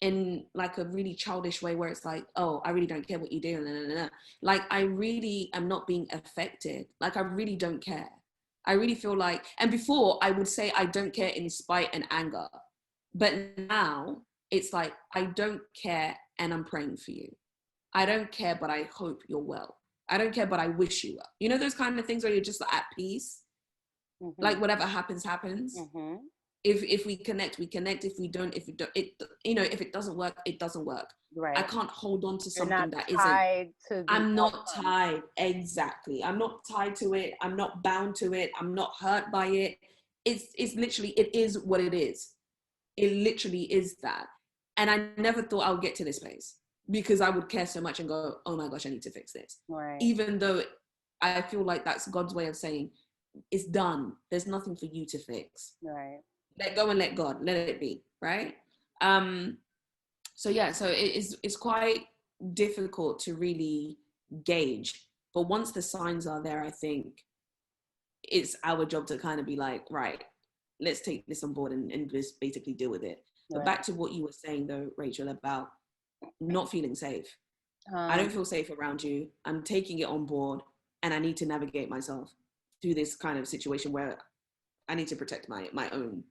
in like a really childish way where it's like, oh, I really don't care what you do. No. Like, I really am not being affected. Like, I really don't care. I really feel like, and before I would say I don't care in spite and anger. But now it's like, I don't care and I'm praying for you. I don't care, but I hope you're well. I don't care, but I wish you well. You know, those kind of things where you're just at peace. Mm-hmm. Like, whatever happens, happens. Mm-hmm. If we connect, we connect. If we don't, it, you know, if it doesn't work, it doesn't work. Right. I can't hold on to You're something not that tied isn't. to the I'm not outcome. tied. Exactly. I'm not tied to it. I'm not bound to it. I'm not hurt by it. It's literally, it is what it is. It literally is that. And I never thought I would get to this place because I would care so much and go, oh my gosh, I need to fix this. Right. Even though I feel like that's God's way of saying, it's done. There's nothing for you to fix. Right. Let go and let God, let it be, right? So yeah, so it's quite difficult to really gauge. But once the signs are there, I think it's our job to kind of be like, right, let's take this on board and just basically deal with it. But Right. back to what you were saying though, Rachel, about not feeling safe. I don't feel safe around you. I'm taking it on board and I need to navigate myself through this kind of situation where I need to protect my own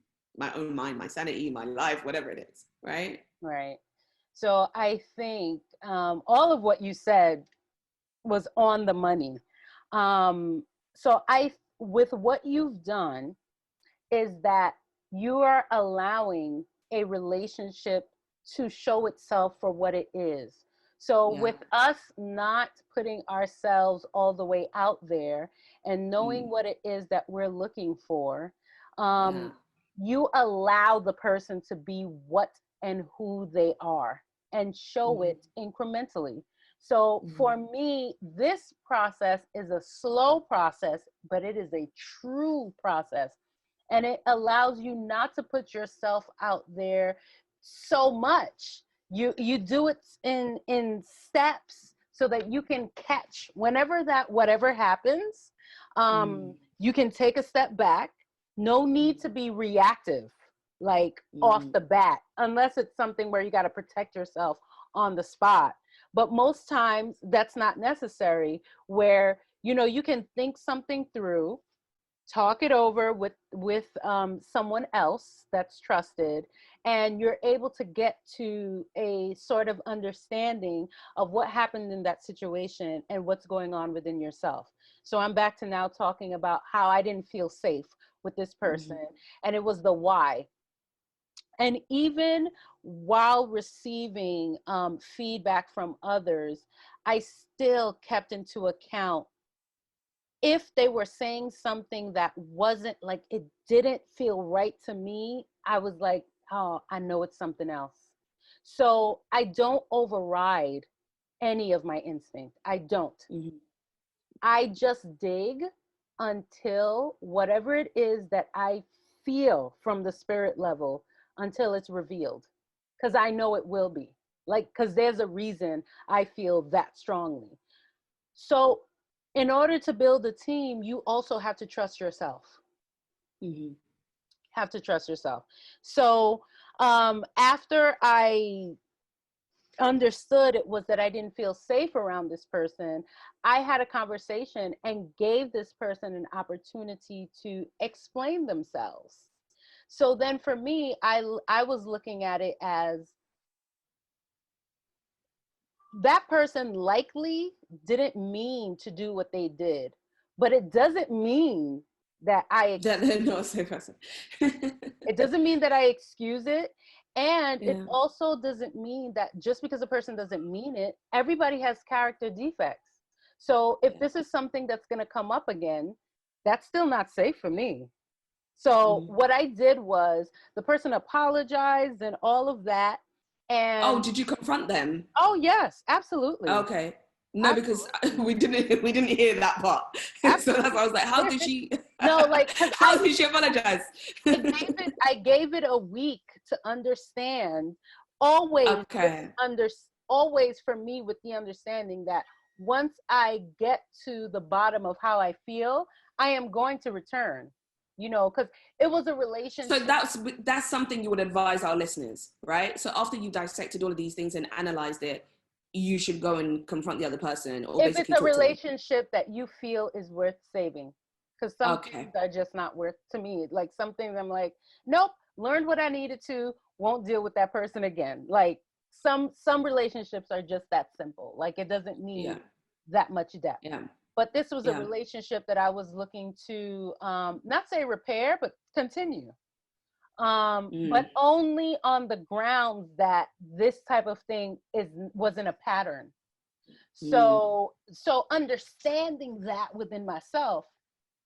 mind, my sanity, my life, whatever it is, right? Right. So I think all of what you said was on the money. So with what you've done, is that you are allowing a relationship to show itself for what it is. So Yeah. with us not putting ourselves all the way out there and knowing what it is that we're looking for, Yeah. you allow the person to be what and who they are and show it incrementally. So for me, this process is a slow process, but it is a true process. And it allows you not to put yourself out there so much. You do it in steps so that you can catch whenever that whatever happens. You can take a step back. No need to be reactive, like off the bat, unless it's something where you got to protect yourself on the spot. But most times that's not necessary, where you can think something through, talk it over with someone else that's trusted, and you're able to get to a sort of understanding of what happened in that situation and what's going on within yourself. So I'm back to now talking about how I didn't feel safe with this person, and it was the why. And even while receiving feedback from others, I still kept into account if they were saying something that wasn't, like, it didn't feel right to me. I was like, oh, I know it's something else. So I don't override any of my instinct. I don't. I just dig until whatever it is that I feel from the spirit level, until it's revealed. Because I know it will be. Like, because there's a reason I feel that strongly. So in order to build a team, you also have to trust yourself. Have to trust yourself. So after I understood it was that I didn't feel safe around this person, I had a conversation and gave this person an opportunity to explain themselves. So then for me, I was looking at it as that person likely didn't mean to do what they did, but it doesn't mean that That they're not a safe person. it doesn't mean that I excuse it. And it Yeah. also doesn't mean that just because a person doesn't mean it, everybody has character defects. So if Yeah. this is something that's going to come up again, that's still not safe for me. So what I did was the person apologized and all of that. Oh, And did you confront them? oh yes, absolutely. Okay. No, because Absolutely. we didn't hear that part. So that's why I was like, how did she No, like, because how did she apologize? I gave it a week to understand. Always, Okay. always for me with the understanding that once I get to the bottom of how I feel, I am going to return. You know, because it was a So relationship. that's something you would advise our listeners, right? So after you dissected all of these things and analyzed it, you should go and confront the other person or If it's basically a talk to them. relationship that you feel is worth saving, because some Okay. things are just not worth to me. Like some things I'm like, nope, learned what I needed to, won't deal with that person again. Like some relationships are just that simple. Like it doesn't need Yeah. that much depth. Yeah. But this was a Yeah. relationship that I was looking to not say repair, but continue. But only on the grounds that this type of thing wasn't a pattern. So understanding that within myself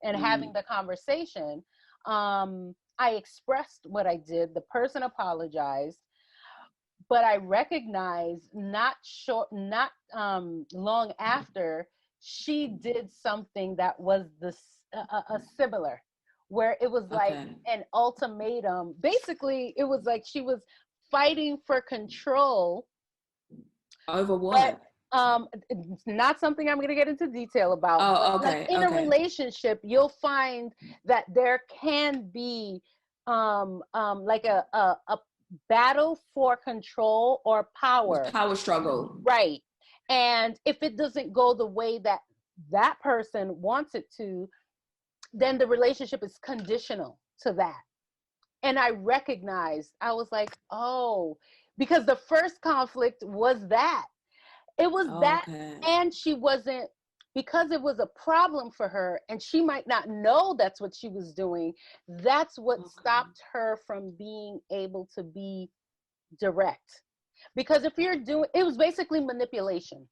and having the conversation, I expressed what I did. The person apologized, but I recognized not long after, she did something that was a similar, where it was like Okay. an ultimatum. Basically, it was like she was fighting for control. Over But what? it's not something I'm going to get into detail about. Oh, But like okay. in a Okay. relationship, you'll find that there can be like a battle for control or power. Power struggle. Right. And if it doesn't go the way that that person wants it to, then the relationship is conditional to that. And I recognized, I was like, oh, because the first conflict was that. It was that, Okay. and she wasn't, because it was a problem for her and she might not know that's what she was doing. That's what stopped her from being able to be direct. Because if you're doing, it was basically manipulation.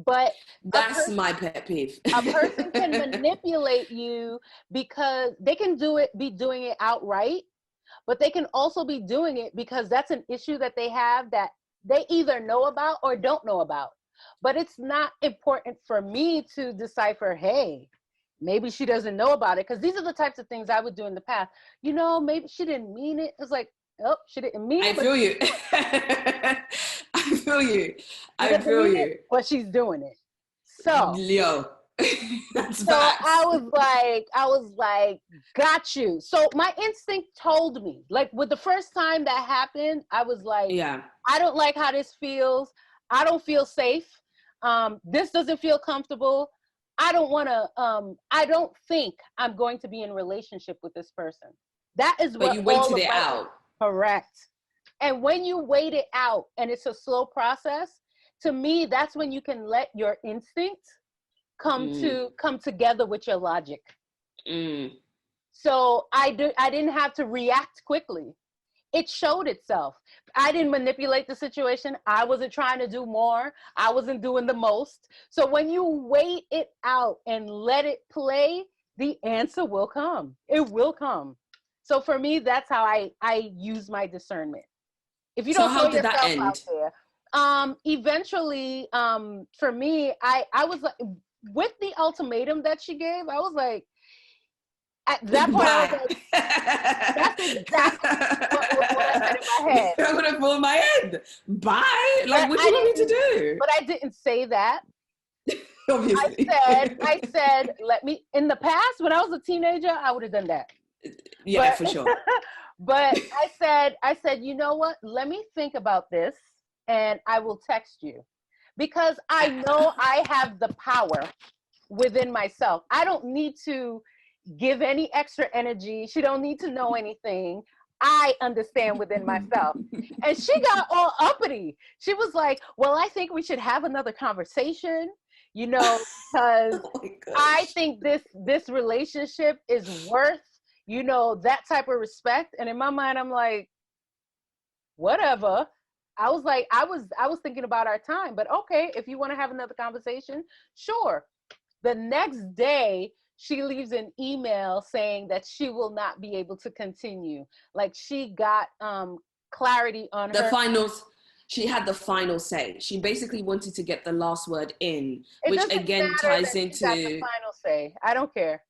But That's my pet peeve. a person can manipulate you because they can be doing it outright, but they can also be doing it because that's an issue that they have that they either know about or don't know about. But it's not important for me to decipher, hey, maybe she doesn't know about it. Because these are the types of things I would do in the past. You know, maybe she didn't mean it. It's like, oh, she didn't mean it. I feel you. I feel you. I feel you. But she's doing it. So, Leo. That's so facts. I was like, got you. So my instinct told me, like with the first time that happened, I was like, Yeah. I don't like how this feels. I don't feel safe. This doesn't feel comfortable. I don't want to, I don't think I'm going to be in a relationship with this person. That is what But you waited it out. Correct. And when you wait it out and it's a slow process, to me, that's when you can let your instinct come together with your logic. So I didn't have to react quickly. It showed itself. I didn't manipulate the situation. I wasn't trying to do more. I wasn't doing the most. So when you wait it out and let it play, the answer will come. It will come. So for me, that's how I use my discernment. If you don't how throw did that yourself end? out there, eventually, for me, I was like, with the ultimatum that she gave, I was like, at that point, I was like, that's exactly what I said in my head. I'm gonna fall in my head. Bye. Like, what do you want me to do? But I didn't say that. Obviously. I said, let me, in the past, when I was a teenager, I would have done that. Yeah, for sure. But I said, you know what? Let me think about this. and I will text you because I know I have the power within myself. I don't need to give any extra energy. She don't need to know anything. I understand within myself. And she got all uppity. She was like, well, I think we should have another conversation, you know, because Oh my I gosh. think this relationship is worth, you know, that type of respect. And in my mind, I'm like, whatever. I was like, I was thinking about our time, but okay, if you want to have another conversation, sure. The next day, she leaves an email saying that she will not be able to continue. Like she got clarity on The her. finals, she had the final say. She basically wanted to get the last word in, It which doesn't again matter ties that she got the into, final say. I don't care.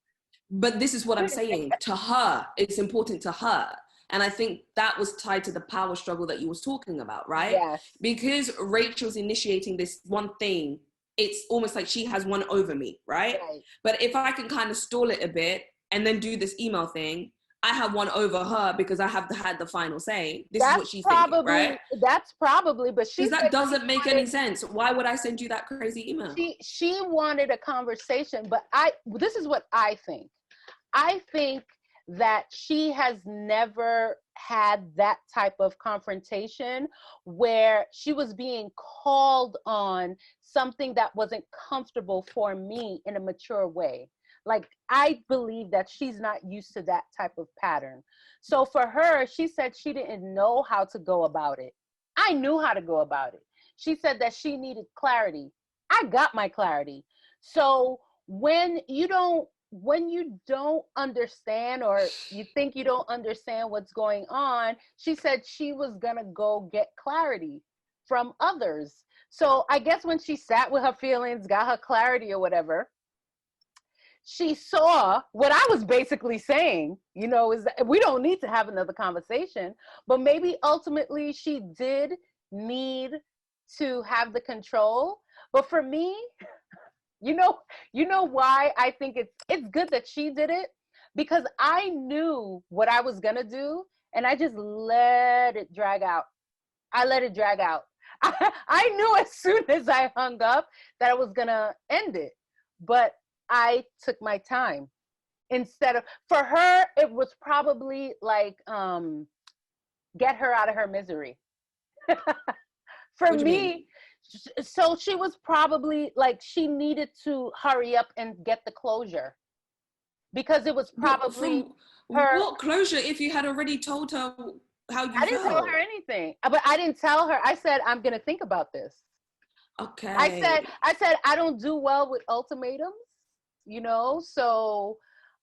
but this is what I'm saying. To her, it's important to her. And I think that was tied to the power struggle that you was talking about, right? Yes. Because Rachel's initiating this one thing, it's almost like she has one over me, right? Right. But if I can kind of stall it a bit and then do this email thing, I have one over her because I have had the final say. This is what she's thinking, right? That's probably, but she Because that said doesn't make any sense. Why would I send you that crazy email? she wanted a conversation, but this is what I think. I think that she has never had that type of confrontation where she was being called on something that wasn't comfortable for me in a mature way. Like, I believe that she's not used to that type of pattern. So for her, she said she didn't know how to go about it. I knew how to go about it. She said that she needed clarity. I got my clarity. So when you don't understand, or you think you don't understand what's going on, she said she was going to go get clarity from others. So I guess when she sat with her feelings, got her clarity or whatever, she saw what I was basically saying, you know, is that we don't need to have another conversation. But maybe ultimately she did need to have the control. But for me, you know why I think it's good that she did it, because I knew what I was gonna do, and I just let it drag out. I let it drag out. I knew as soon as I hung up that I was gonna end it, but I took my time. Instead of, for her, it was probably like get her out of her misery. For What do you mean? me, so she was probably like, she needed to hurry up and get the closure, because it was What, probably from her. what closure if you had already told her how you I didn't tell her felt? anything, but I didn't tell her. I said, I'm going to think about this. Okay. I said I don't do well with ultimatums, you know. So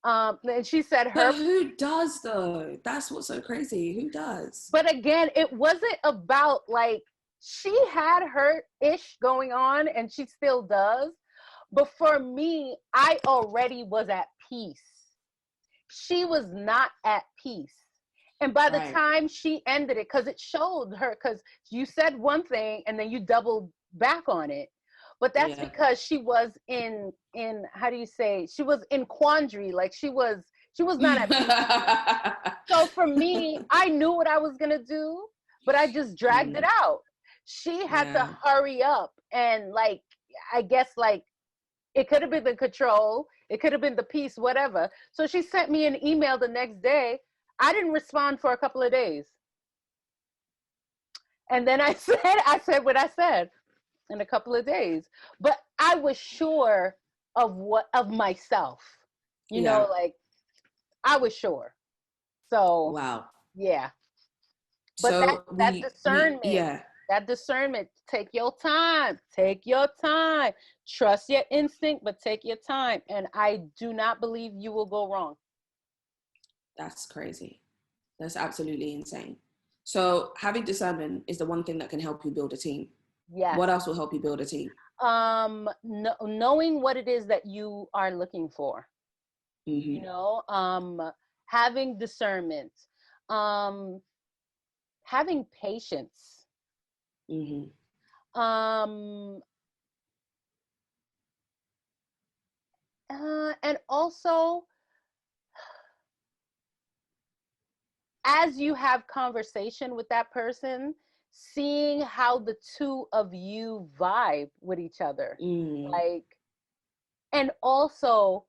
and she said her. But who does though? That's what's so crazy. Who does? But again, it wasn't about like, she had her ish going on and she still does. But for me, I already was at peace. She was not at peace. And by the Right. time she ended it, because it showed her, because you said one thing and then you doubled back on it. But that's Yeah. because she was in how do you say, she was in quandary. Like she was not at peace. So for me, I knew what I was gonna do, but I just dragged it out. She had to Yeah. hurry up, and like, I guess like, it could have been the control, it could have been the peace, whatever. So she sent me an email the next day. I didn't respond for a couple of days. And then I said what I said in a couple of days. But I was sure of myself. You Yeah. know, like, I was sure. So Wow. yeah. But So that we discernment, yeah. take your time. Take your time. Trust your instinct, but take your time. And I do not believe you will go wrong. That's crazy. That's absolutely insane. So having discernment is the one thing that can help you build a team. Yes. What else will help you build a team? Knowing what it is that you are looking for, you Mm-hmm. know, having discernment, um, having patience, Mm-hmm. um, and also, as you have conversation with that person, seeing how the two of you vibe with each other. Like, and also,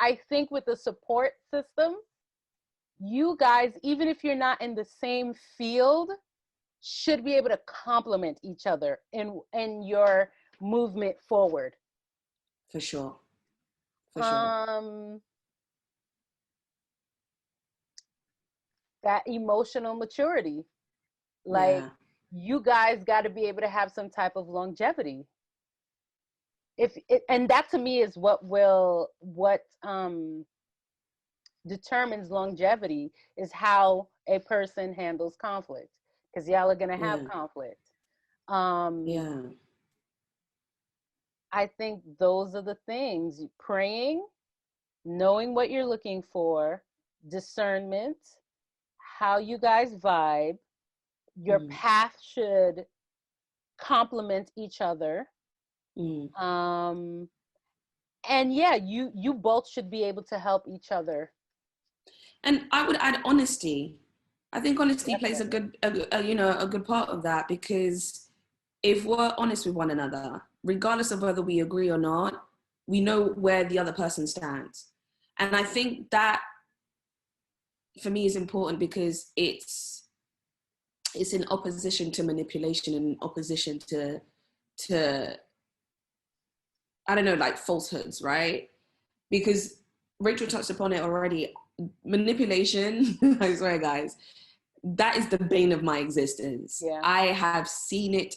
I think with the support system, you guys, even if you're not in the same field, should be able to complement each other in your movement forward. For sure. For sure. That emotional maturity, like, you guys got to be able to have some type of longevity. And that to me is what determines longevity, is how a person handles conflict, because y'all are gonna have conflict. I think those are the things: praying, knowing what you're looking for, discernment, how you guys vibe, your path should complement each other. And yeah, you both should be able to help each other. And I would add honesty. I think honesty plays a good part of that, because if we're honest with one another, regardless of whether we agree or not, we know where the other person stands. And I think that for me is important, because it's in opposition to manipulation, and opposition to I don't know, like falsehoods, right? Because Rachel touched upon it already. Manipulation, I swear, guys, that is the bane of my existence. I have seen it,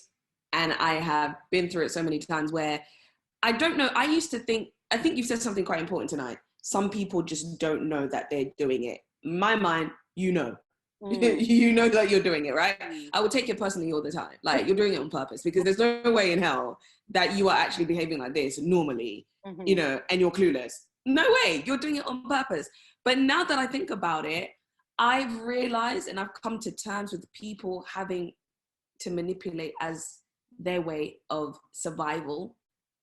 and I have been through it so many times, where I don't know. I think you've said something quite important tonight. Some people just don't know that they're doing it. In my mind, you know. You know that you're doing it, right? I would take it personally all the time. Like, you're doing it on purpose, because there's no way in hell that you are actually behaving like this normally, and you're clueless. No way, you're doing it on purpose. But now that I think about it, I've realized, and I've come to terms with people having to manipulate as their way of survival,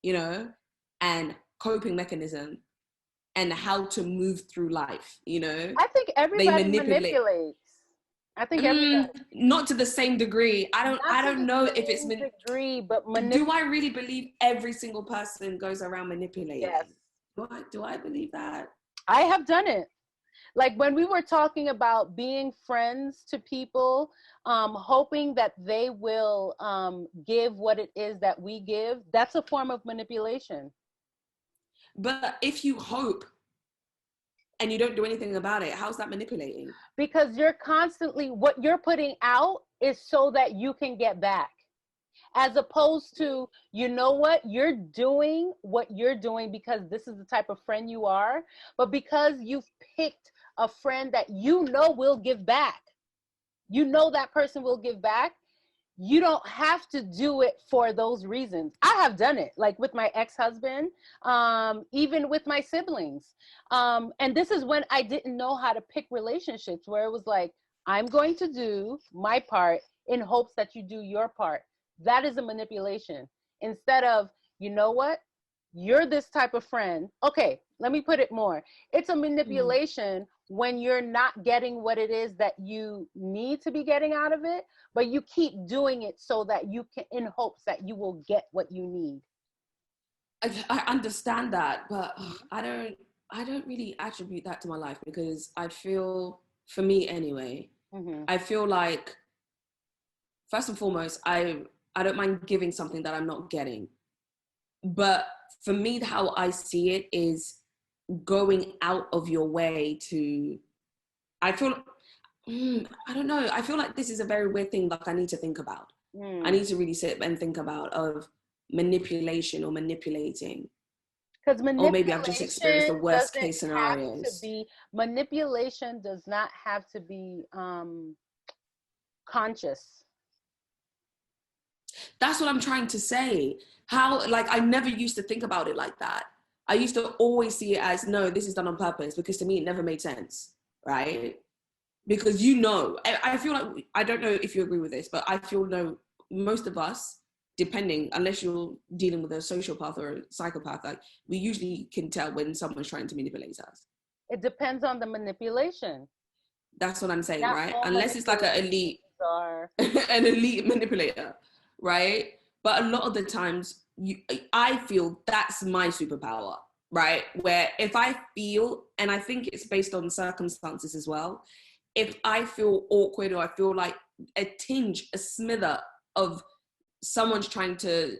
and coping mechanism, and how to move through life, I think everybody manipulates. I think everybody. Not to the same degree. I don't know if it's degree, but do I really believe every single person goes around manipulating? Yes. Do I believe that? I have done it. Like, when we were talking about being friends to people, hoping that they will give what it is that we give, that's a form of manipulation. But if you hope and you don't do anything about it, how's that manipulating? Because you're constantly, what you're putting out is so that you can get back. As opposed to, you know what, you're doing what you're doing because this is the type of friend you are, but because you've picked a friend that you know will give back, you know that person will give back, you don't have to do it for those reasons. I have done it, like with my ex-husband, even with my siblings. And this is when I didn't know how to pick relationships, where it was like, I'm going to do my part in hopes that you do your part. That is a manipulation. Instead of, you know what, you're this type of friend. Okay, let me put it more. It's a manipulation when you're not getting what it is that you need to be getting out of it, but you keep doing it so that you can, in hopes that you will get what you need. I understand that, but I don't really attribute that to my life, because I feel, for me anyway, I feel like, first and foremost, I don't mind giving something that I'm not getting. But for me, how I see it is going out of your way to, I feel, I don't know. I feel like this is a very weird thing, like I need to think about. I need to really sit and think about, of manipulation or manipulating. Or maybe I've just experienced the worst case scenarios. Manipulation does not have to be conscious. That's what I'm trying to say. How, like, I never used to think about it like that. I used to always see it as, no, this is done on purpose, because to me, it never made sense, right? Because, I feel like, I don't know if you agree with this, but I feel, most of us, depending, unless you're dealing with a sociopath or a psychopath, like, we usually can tell when someone's trying to manipulate us. It depends on the manipulation. That's what I'm saying, right? Unless it's like an elite are an elite manipulator, right? But a lot of the times, I feel that's my superpower, right? Where if I feel, and I think it's based on circumstances as well, if I feel awkward or I feel like a tinge, a smither of someone's trying to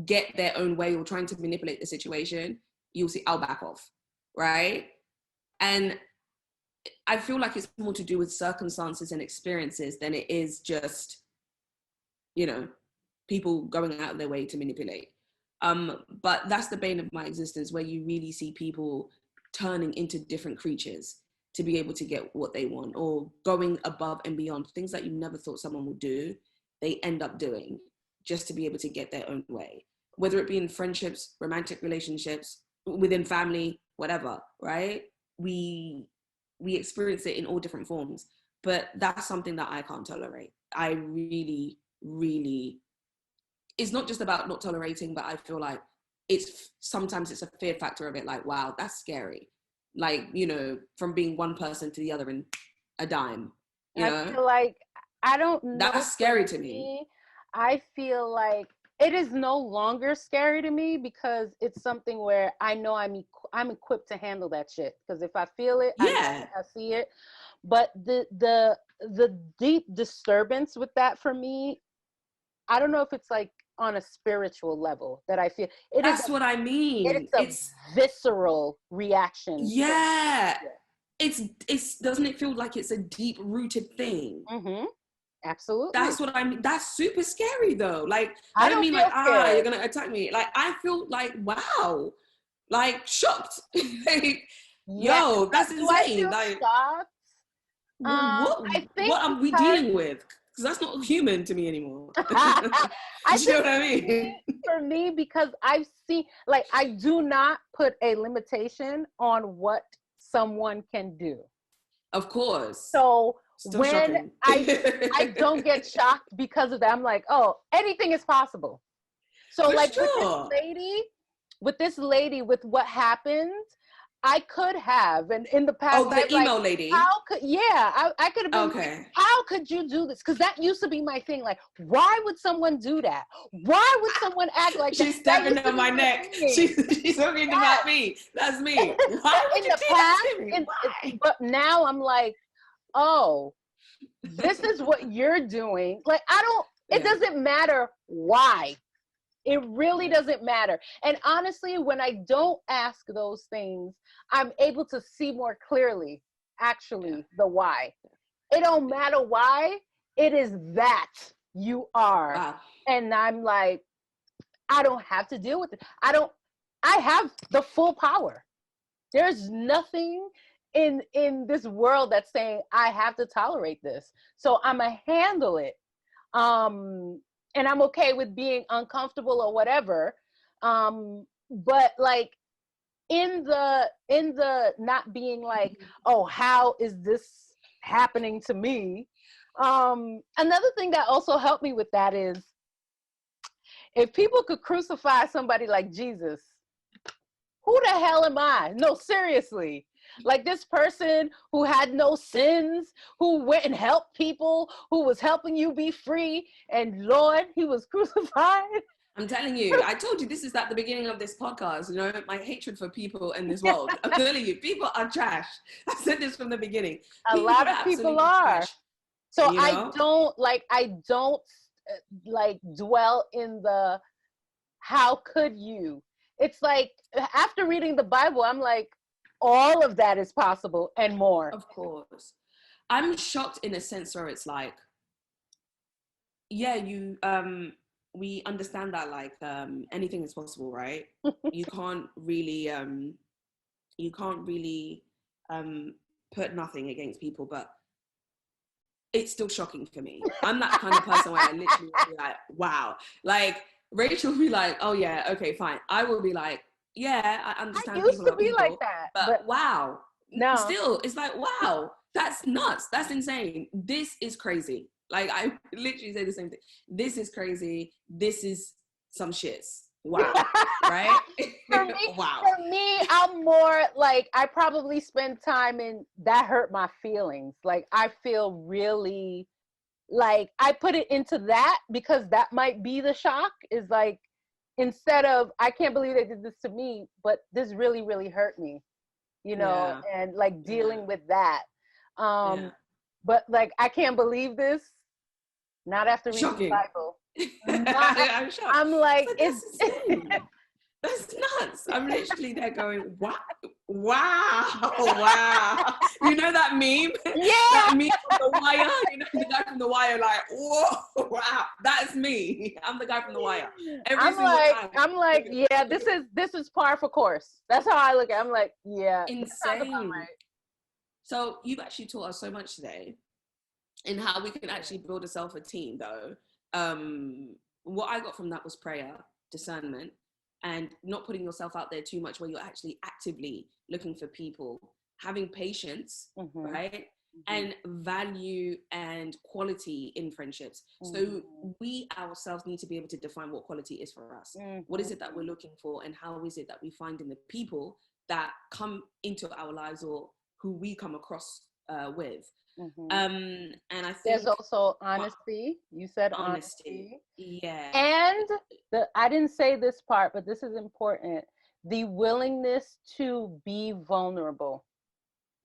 get their own way or trying to manipulate the situation, you'll see I'll back off, right? And I feel like it's more to do with circumstances and experiences than it is just, you know, people going out of their way to manipulate. But that's the bane of my existence, where you really see people turning into different creatures to be able to get what they want, or going above and beyond things that you never thought someone would do. They end up doing just to be able to get their own way, whether it be in friendships, romantic relationships, within family, whatever, right? We experience it in all different forms, but that's something that I can't tolerate. I really, really, it's not just about not tolerating, but I feel like sometimes it's a fear factor of it. Like, wow, that's scary. Like, you know, from being one person to the other in a dime, you know? I feel like, I don't know. That's scary to me. I feel like it is no longer scary to me because it's something where I know I'm equipped to handle that shit. Because if I feel it, Yeah. I see it. But the deep disturbance with that for me, I don't know if it's like on a spiritual level that I feel it. That's what I mean. It's visceral reaction. Yeah. It's doesn't it feel like it's a deep rooted thing? Mm-hmm. Absolutely. That's what I mean. That's super scary though. Like, I don't mean like, you're gonna attack me. Like, I feel like, wow, like shocked. Like, yo, that's insane. Like, shocked? what are we dealing with? Because that's not human to me anymore. You know what I mean? For me, because I've seen, like, I do not put a limitation on what someone can do. Of course. So Still when shocking. I don't get shocked because of that, I'm like, oh, anything is possible. So For like sure. with this lady, with what happened, I could have, and in the past, the emo lady. How could, I could have been. Okay. Like, how could you do this? Because that used to be my thing. Like, why would someone do that? Why would someone act like she's that? stepping on my neck. She's talking about me. That's me. Why would you do that to me? Why? But now I'm like, oh, this is what you're doing. Like, it doesn't matter why. It really doesn't matter. And honestly, when I don't ask those things, I'm able to see more clearly, actually, the why. It don't matter why. It is that you are. Wow. And I'm like, I don't have to deal with it. I have the full power. There's nothing in this world that's saying I have to tolerate this. So I'm going to handle it. And I'm okay with being uncomfortable or whatever. But like in the not being like, oh, how is this happening to me? Another thing that also helped me with that is, if people could crucify somebody like Jesus, who the hell am I? No, seriously. Like, this person who had no sins, who went and helped people, who was helping you be free, and Lord, he was crucified. I'm telling you, I told you this is at the beginning of this podcast, you know, my hatred for people in this world. I'm telling you, people are trash. I said this from the beginning. A lot of people are. Trash, so you know? I don't dwell in the, how could you? It's like, after reading the Bible, I'm like, all of that is possible and more. Of course. I'm shocked in a sense where it's like, yeah, we understand that, like, anything is possible, right? You can't really put nothing against people, but it's still shocking for me. I'm that kind of person where I literally be like, wow. Like, Rachel will be like, oh yeah, okay, fine. I will be like, yeah, I understand. I used to be like that, but wow. No. Still, it's like, wow, that's nuts. That's insane. This is crazy. Like, I literally say the same thing. This is crazy. This is some shits. Wow. Right? For me, I'm more like, I probably spend time in that hurt my feelings. Like, I feel really like I put it into that because that might be the shock, is like, instead of, I can't believe they did this to me, but this really, really hurt me, you know, and like dealing with that. But like, I can't believe this, not after reading the Shocking. Bible. I'm shocked. I'm like, it's that's nuts. I'm literally there going, wow, wow. You know that meme? Yeah. That meme from The Wire? You know, the guy from The Wire, like, whoa, wow, that's me. I'm the guy from The Wire. I'm like, yeah, this is par for course. That's how I look at it. I'm like, yeah. Insane. So you've actually taught us so much today in how we can actually build a team, though. What I got from that was prayer, discernment, and not putting yourself out there too much, where you're actually actively looking for people, having patience, right? And value and quality in friendships. So we ourselves need to be able to define what quality is for us. What is it that we're looking for, and how is it that we find in the people that come into our lives or who we come across with. And I think there's also honesty. You said honesty. Yeah. And I didn't say this part, but this is important. The willingness to be vulnerable.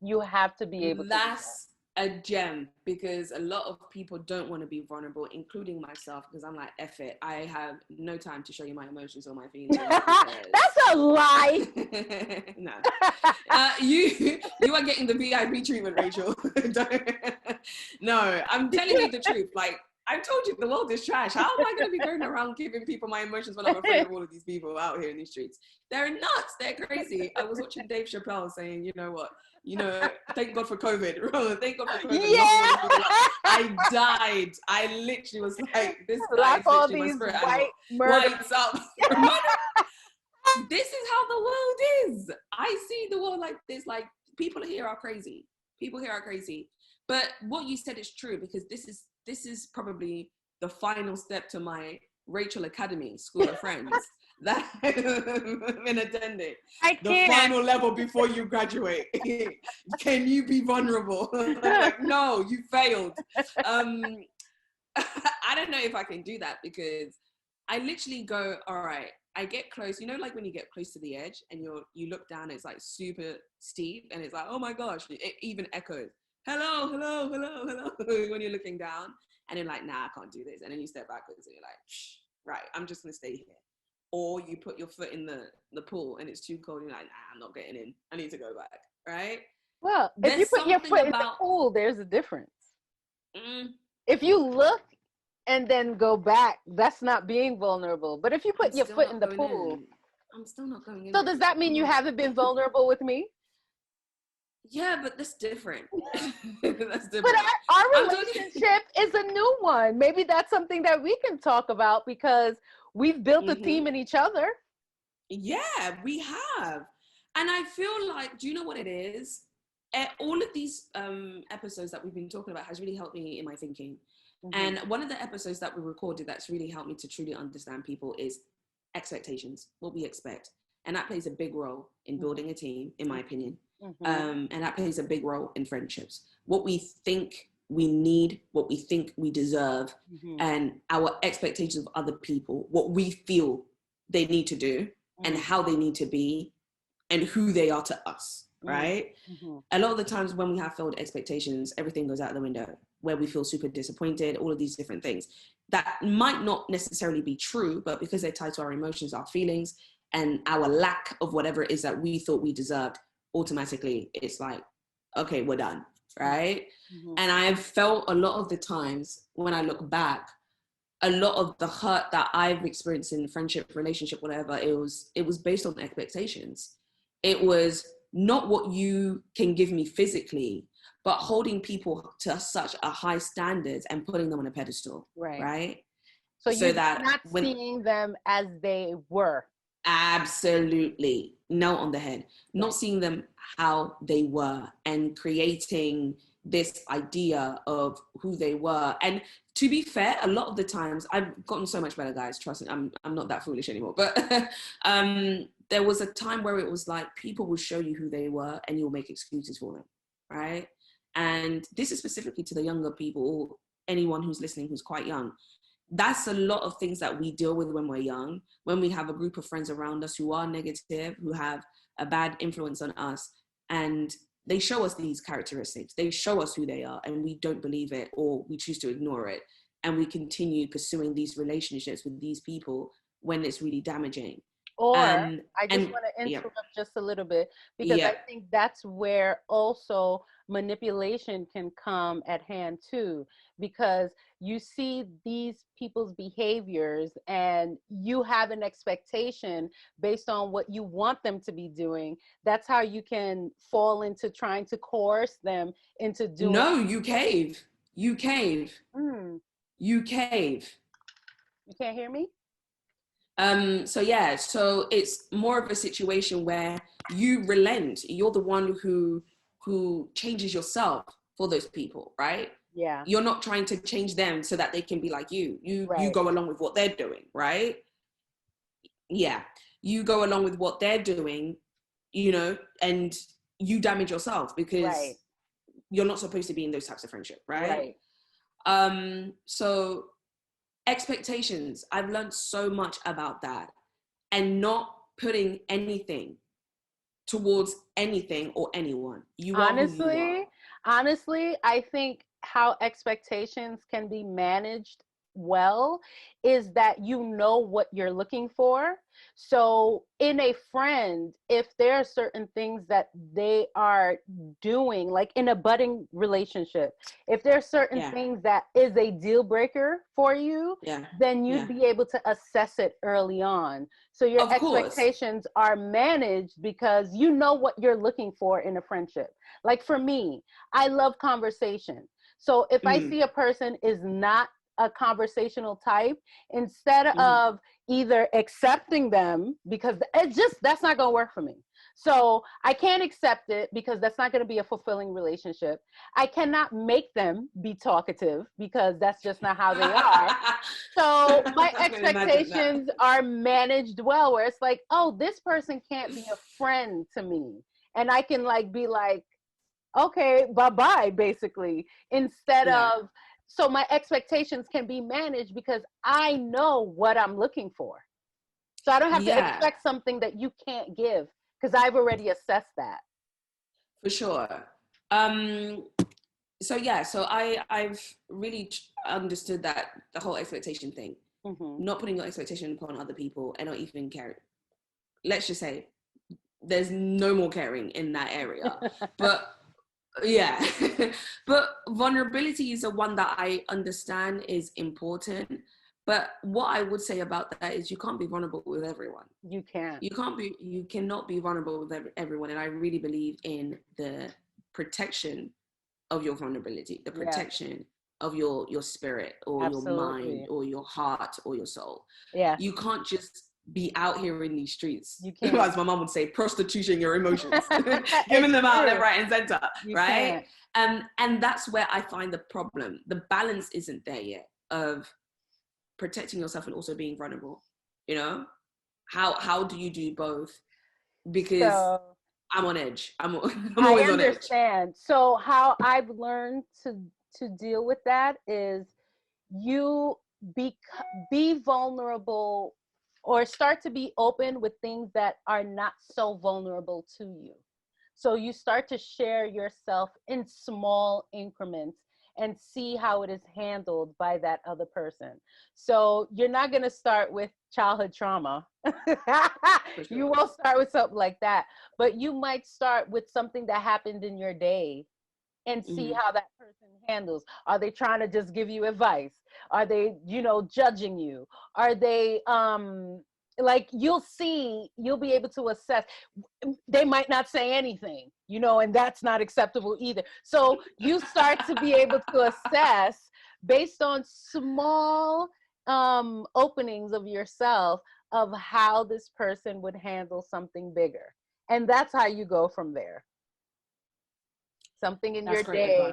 You have to be able to. That's a gem, because a lot of people don't want to be vulnerable, including myself, because I'm like, F it. I have no time to show you my emotions or my feelings. That's a lie. No. You are getting the VIP treatment, Rachel. No, I'm telling you the truth. Like, I told you, the world is trash. How am I going to be going around giving people my emotions when I'm afraid of all of these people out here in these streets? They're nuts. They're crazy. I was watching Dave Chappelle saying, you know what? You know, thank God for COVID. Thank God for COVID. Yeah. I died. I literally was like, this guy is literally my spirit animal. Lights up. This is how the world is. I see the world like this. Like, people here are crazy. People here are crazy. But what you said is true, because this is probably the final step to my Rachel Academy School of Friends that I've been attending. The final level before you graduate. Can you be vulnerable? I'm like, no, you failed. I don't know if I can do that, because I literally go, all right, I get close. You know, like when you get close to the edge and you look down, it's like super steep, and it's like, oh my gosh, it even echoes. Hello, hello, hello, hello, when you're looking down, and you're like, nah, I can't do this. And then you step backwards and you're like, right, I'm just gonna stay here. Or you put your foot in the pool and it's too cold, and you're like, nah, I'm not getting in. I need to go back, right? Well, if you put your foot in the pool, there's a difference. If you look and then go back, that's not being vulnerable. But if you put your foot in the pool, I'm still not going in. So does that mean you haven't been vulnerable with me? Yeah, but that's different. That's different. But our relationship is a new one. Maybe that's something that we can talk about, because we've built a team in each other. Yeah, we have. And I feel like, do you know what it is? All of these episodes that we've been talking about has really helped me in my thinking. And one of the episodes that we recorded that's really helped me to truly understand people is expectations, what we expect. And that plays a big role in building a team, in my opinion. And that plays a big role in friendships. What we think we need, what we think we deserve, and our expectations of other people, what we feel they need to do, and how they need to be, and who they are to us, right? A lot of the times when we have failed expectations, everything goes out the window, where we feel super disappointed, all of these different things. That might not necessarily be true, but because they're tied to our emotions, our feelings, and our lack of whatever it is that we thought we deserved, automatically it's like, okay, we're done, right? And I've felt a lot of the times when I look back, a lot of the hurt that I've experienced in friendship, relationship, whatever, it was based on expectations. It was not what you can give me physically, but holding people to such a high standard and putting them on a pedestal, right? So you're not seeing them as they were. Absolutely. Nail on the head. Not seeing them how they were, and creating this idea of who they were. And to be fair, a lot of the times I've gotten so much better, guys. Trust me, I'm not that foolish anymore. But there was a time where it was like people will show you who they were and you'll make excuses for them, right? And this is specifically to the younger people, anyone who's listening who's quite young, that's a lot of things that we deal with when we're young, when we have a group of friends around us who are negative, who have a bad influence on us, and they show us these characteristics, they show us who they are, and we don't believe it, or we choose to ignore it, and we continue pursuing these relationships with these people when it's really damaging. Or I just And want to yeah, interrupt just a little bit, because I think that's where also manipulation can come at hand too, because you see these people's behaviors and you have an expectation based on what you want them to be doing. That's how you can fall into trying to coerce them into doing. No, you cave. You cave. Mm. You cave. You can't hear me? So yeah, so it's more of a situation where you relent. You're the one who changes yourself for those people, right? Yeah. You're not trying to change them so that they can be like you. You go along with what they're doing, right? Yeah. You go along with what they're doing, you know, and you damage yourself because you're not supposed to be in those types of friendship, right? So expectations, I've learned so much about that, and not putting anything towards anything or anyone. You are who you are. Honestly, I think how expectations can be managed well is that you know what you're looking for. So in a friend, if there are certain things that they are doing, like in a budding relationship, if there are certain things that is a deal breaker for you, then you'd be able to assess it early on. So your expectations are managed because you know what you're looking for in a friendship. Like for me, I love conversation. So if I see a person is not a conversational type, instead of either accepting them, because that's not going to work for me. So I can't accept it because that's not going to be a fulfilling relationship. I cannot make them be talkative because that's just not how they are. So my expectations are managed well, where it's like, oh, this person can't be a friend to me. And I can be like, okay, bye-bye, basically, instead of, so my expectations can be managed because I know what I'm looking for. So I don't have to expect something that you can't give because I've already assessed that. For sure. So I've really understood that the whole expectation thing, not putting your expectation upon other people and not even caring. Let's just say there's no more caring in that area. But yeah, but vulnerability is the one that I understand is important. But what I would say about that is you can't be vulnerable with everyone. You can't. You cannot be vulnerable with everyone. And I really believe in the protection of your vulnerability, the protection of your spirit or your mind or your heart or your soul. Yeah. You can't just be out here in these streets. You can't. As my mom would say, prostituting your emotions, giving them out left, right, and center, right? And that's where I find the problem. The balance isn't there yet of protecting yourself and also being vulnerable. You know, how do you do both? Because I'm on edge. I'm always on edge. I understand. So how I've learned to deal with that is you be vulnerable, or start to be open with things that are not so vulnerable to you. So you start to share yourself in small increments and see how it is handled by that other person. So you're not going to start with childhood trauma. You won't start with something like that, but you might start with something that happened in your day and see how that person handles. Are they trying to just give you advice? Are they, judging you? Are they, you'll be able to assess. They might not say anything, and that's not acceptable either. So you start to be able to assess based on small openings of yourself of how this person would handle something bigger. And that's how you go from there. Something in your day,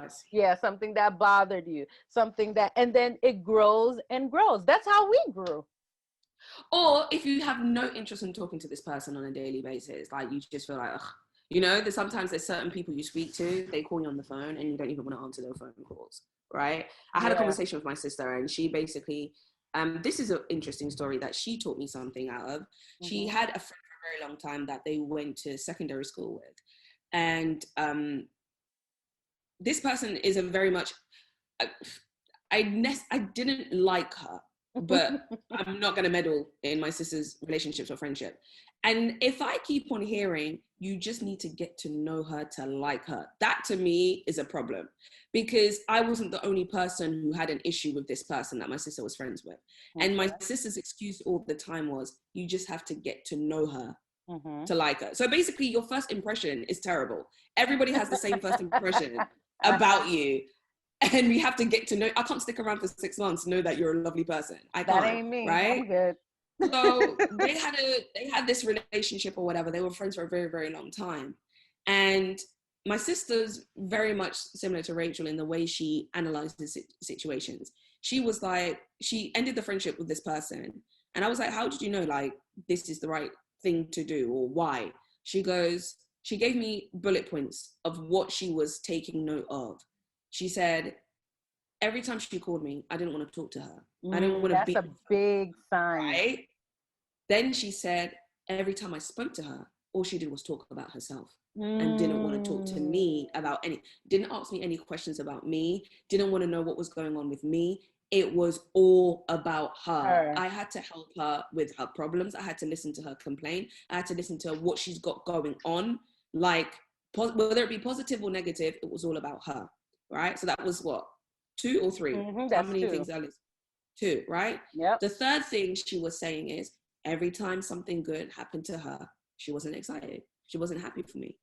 something that bothered you, and then it grows and grows. That's how we grew. Or if you have no interest in talking to this person on a daily basis, like you just feel like, ugh, there's sometimes there's certain people you speak to, they call you on the phone and you don't even want to answer their phone calls, right? I had a conversation with my sister, and she basically, this is an interesting story that she taught me something out of. She had a friend for a very long time that they went to secondary school with. And this person is a very much, I didn't like her, but I'm not going to meddle in my sister's relationships or friendship. And if I keep on hearing, you just need to get to know her to like her, that to me is a problem, because I wasn't the only person who had an issue with this person that my sister was friends with. And my sister's excuse all the time was, you just have to get to know her to like her. So basically, your first impression is terrible. Everybody has the same first impression about you. And we have to get to know. I can't stick around for 6 months to know that you're a lovely person. I can't. That ain't me. Right? I'm good. So they had this relationship or whatever. They were friends for a very, very long time. And my sister's very much similar to Rachel in the way she analyzes situations. She was like, she ended the friendship with this person. And I was like, how did you know, like, this is the right thing to do, or why? She goes, she gave me bullet points of what she was taking note of. She said, every time she called me, I didn't want to talk to her. I didn't want to be. That's a big sign. Right? Then she said, every time I spoke to her, all she did was talk about herself and didn't want to talk to me about didn't ask me any questions about me, didn't want to know what was going on with me. It was all about her. I had to help her with her problems. I had to listen to her complain. I had to listen to what she's got going on. Like, whether it be positive or negative, it was all about her. Right? So that was what? 2 or 3? How many 2. things I listed? 2, right? Yep. The third thing she was saying is, every time something good happened to her, she wasn't excited. She wasn't happy for me,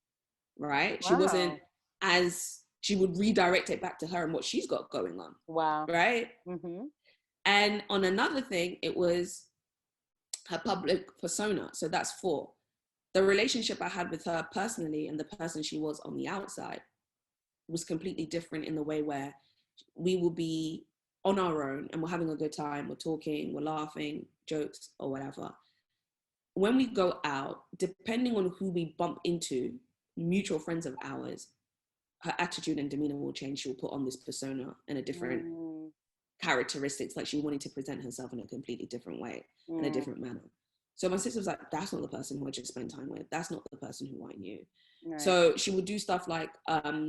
right? Wow. She wasn't, as she would redirect it back to her and what she's got going on. Wow. Right? And on another thing, it was her public persona. So that's 4. The relationship I had with her personally and the person she was on the outside was completely different, in the way where we will be on our own and we're having a good time, we're talking, we're laughing, jokes or whatever. When we go out, depending on who we bump into, mutual friends of ours, her attitude and demeanor will change. She'll put on this persona and a different characteristics, like she wanted to present herself in a completely different way, in a different manner. So my sister was like, that's not the person who I just spent time with. That's not the person who I knew. Right. So she would do stuff like,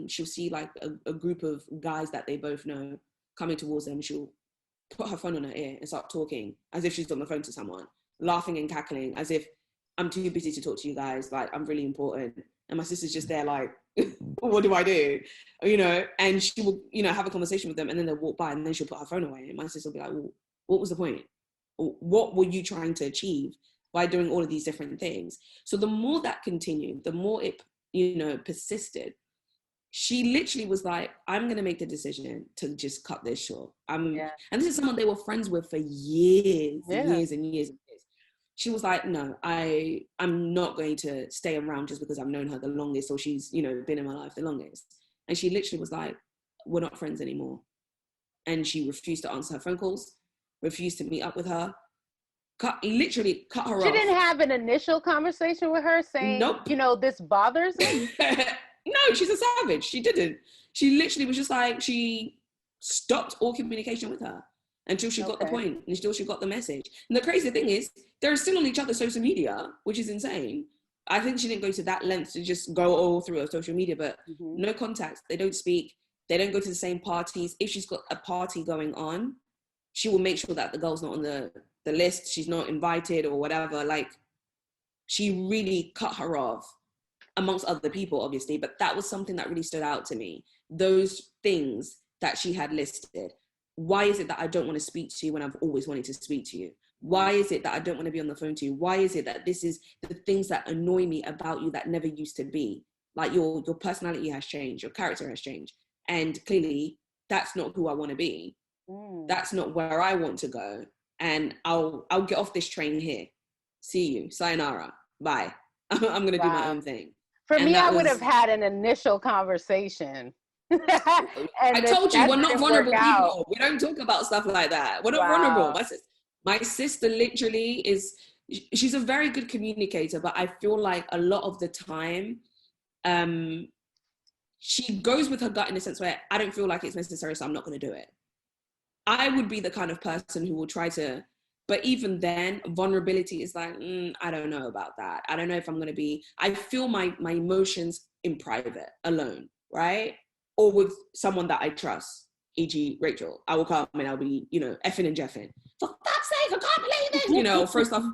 she'll see like a group of guys that they both know coming towards them. She'll put her phone on her ear and start talking as if she's on the phone to someone, laughing and cackling as if, I'm too busy to talk to you guys. Like, I'm really important. And my sister's just there like, what do I do? You know, and she will, you know, have a conversation with them, and then they'll walk by and then she'll put her phone away. And my sister will be like, well, what was the point? What were you trying to achieve by doing all of these different things? So the more that continued, the more it, you know, persisted. She literally was like, I'm going to make the decision to just cut this short. And this is someone they were friends with for years and years and years and years. She was like, no, I'm not going to stay around just because I've known her the longest, or she's, you know, been in my life the longest. And she literally was like, we're not friends anymore. And she refused to answer her phone calls, refused to meet up with her, literally cut her off. She didn't have an initial conversation with her saying, nope, you know, this bothers me? No, she's a savage. She didn't. She literally was just like, she stopped all communication with her until she got the point, until she got the message. And the crazy thing is, they're still on each other's social media, which is insane. I think she didn't go to that length to just go all through her social media, but no contact. They don't speak. They don't go to the same parties. If she's got a party going on, she will make sure that the girl's not on the list. She's not invited or whatever. Like, she really cut her off, amongst other people, obviously. But that was something that really stood out to me. Those things that she had listed. Why is it that I don't want to speak to you when I've always wanted to speak to you? Why is it that I don't want to be on the phone to you? Why is it that this is the things that annoy me about you that never used to be? Like, your personality has changed, your character has changed. And clearly, that's not who I want to be. That's not where I want to go. And I'll get off this train here. See you. Sayonara. Bye. I'm going to do my own thing. For me, I would have had an initial conversation. I told you, we're not vulnerable people. We don't talk about stuff like that. We're not vulnerable. My sister literally she's a very good communicator, but I feel like a lot of the time, she goes with her gut in a sense where I don't feel like it's necessary, so I'm not going to do it. I would be the kind of person who will try to, but even then, vulnerability is like, I don't know about that. I don't know if I'm going to be, I feel my emotions in private, alone, right? Or with someone that I trust, e.g. Rachel. I will come and I'll be, effing and jeffing. For fuck's sake, I can't believe it! Throw stuff,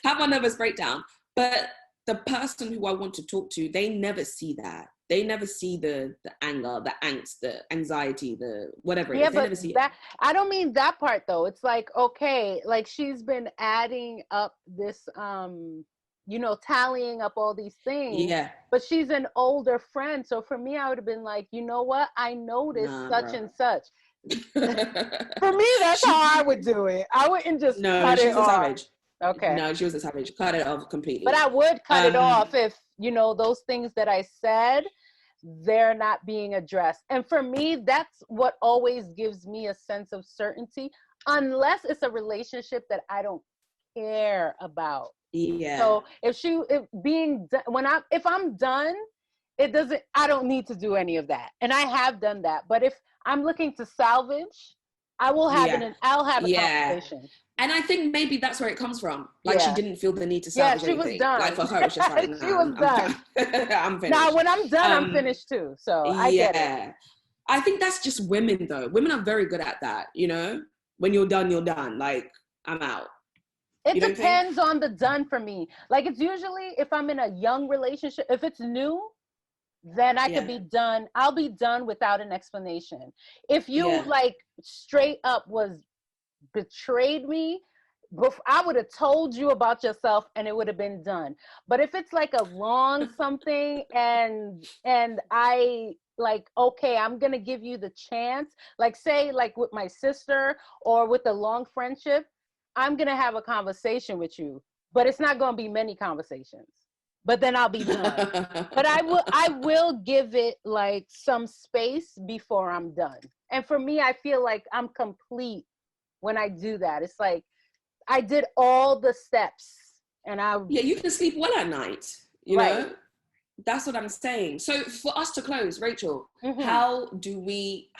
have a nervous breakdown. But the person who I want to talk to, they never see that. They never see the anger, the angst, the anxiety, the whatever it is. They never see that, I don't mean that part though. It's like, okay, like she's been adding up this, tallying up all these things. Yeah. But she's an older friend. So for me, I would have been like, you know what? I noticed such and such. For me, that's how I would do it. I wouldn't just cut it off. Savage. Okay. No, she was a savage. Cut it off completely. But I would cut it off if, those things that I said, they're not being addressed. And for me, that's what always gives me a sense of certainty, unless it's a relationship that I don't care about. Yeah. So if I'm done, I don't need to do any of that. And I have done that. But if I'm looking to salvage, I'll have a conversation. And I think maybe that's where it comes from. Like she didn't feel the need to salvage anything. Was done. Like for her, it's just like, she was done. I'm finished. Now, when I'm done, I'm finished too. So I get it. I think that's just women though. Women are very good at that, When you're done, you're done. Like, I'm out. It depends on the done for me. Like, it's usually if I'm in a young relationship, if it's new, then I could be done. I'll be done without an explanation. If you like straight up was betrayed me, I would have told you about yourself and it would have been done. But if it's like a long something and I like, okay, I'm going to give you the chance, like say like with my sister or with a long friendship, I'm going to have a conversation with you, but it's not going to be many conversations. But then I'll be done. But I will give it like some space before I'm done. And for me, I feel like I'm complete when I do that. It's like I did all the steps and you can sleep well at night, you know? That's what I'm saying. So for us to close, Rachel, how do we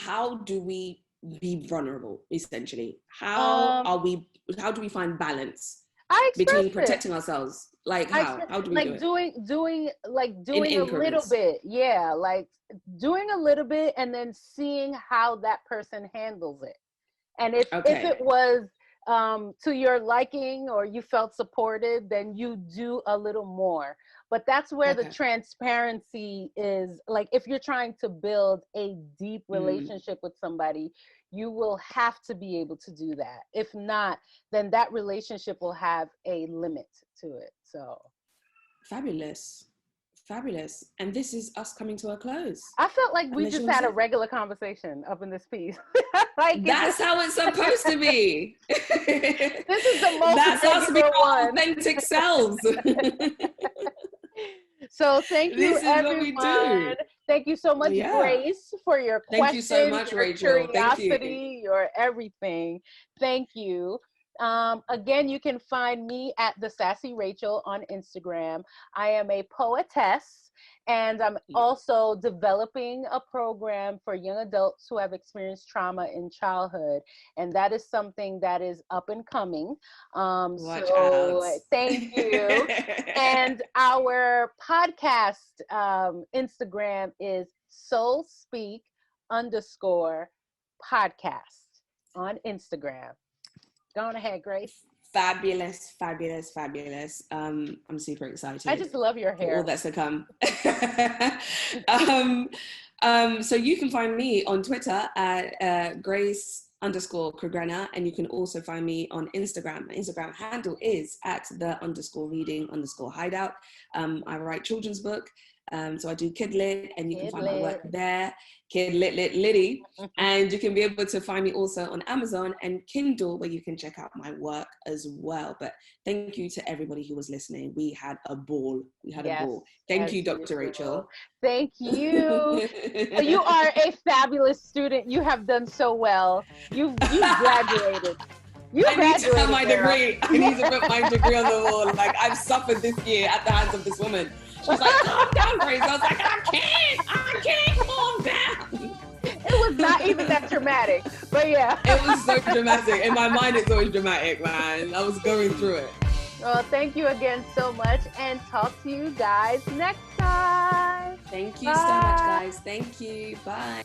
be vulnerable, essentially? How do we find balance between protecting ourselves? Like how do we do it? doing a little bit. Yeah, like doing a little bit and then seeing how that person handles it. And if it was to your liking or you felt supported, then you do a little more. But that's where the transparency is. Like if you're trying to build a deep relationship with somebody, you will have to be able to do that. If not, then that relationship will have a limit to it. So fabulous. And this is us coming to a close. I felt like we just had a regular conversation up in this piece. Like that's how it's supposed to be. This is the most that's us being our authentic selves. So thank you, everyone. Thank you so much, Grace, for your questions. Thank you so much, Rachel. Curiosity, your everything. Thank you. Again, you can find me at The Sassy Rachel on Instagram. I am a poetess, and I'm also developing a program for young adults who have experienced trauma in childhood, and that is something that is up and coming. Watch out. Thank you. And our podcast Instagram is soulspeak_podcast on Instagram. Go on ahead, Grace. Fabulous. I'm super excited. I just love your hair. All that's to come. So you can find me on Twitter at Grace_Krugrena, and you can also find me on Instagram. My Instagram handle is at _reading_hideout. I write children's book. So I do Kid Lit, and you can find my work there, Kid Lit Liddy. And you can be able to find me also on Amazon and Kindle, where you can check out my work as well. But thank you to everybody who was listening. We had a ball. Thank you, Dr. Rachel. Thank you. You are a fabulous student. You have done so well. You've graduated. You I need to have my graduated, girl. degree. I need to put my degree on the wall. Like, I've suffered this year at the hands of this woman. She's like, calm down, Grace. I was like, I can't calm down. It was not even that dramatic, but yeah. It was so dramatic. In my mind, it's always dramatic, man. I was going through it. Well, thank you again so much, and talk to you guys next time. Thank you so much, guys. Thank you. Bye.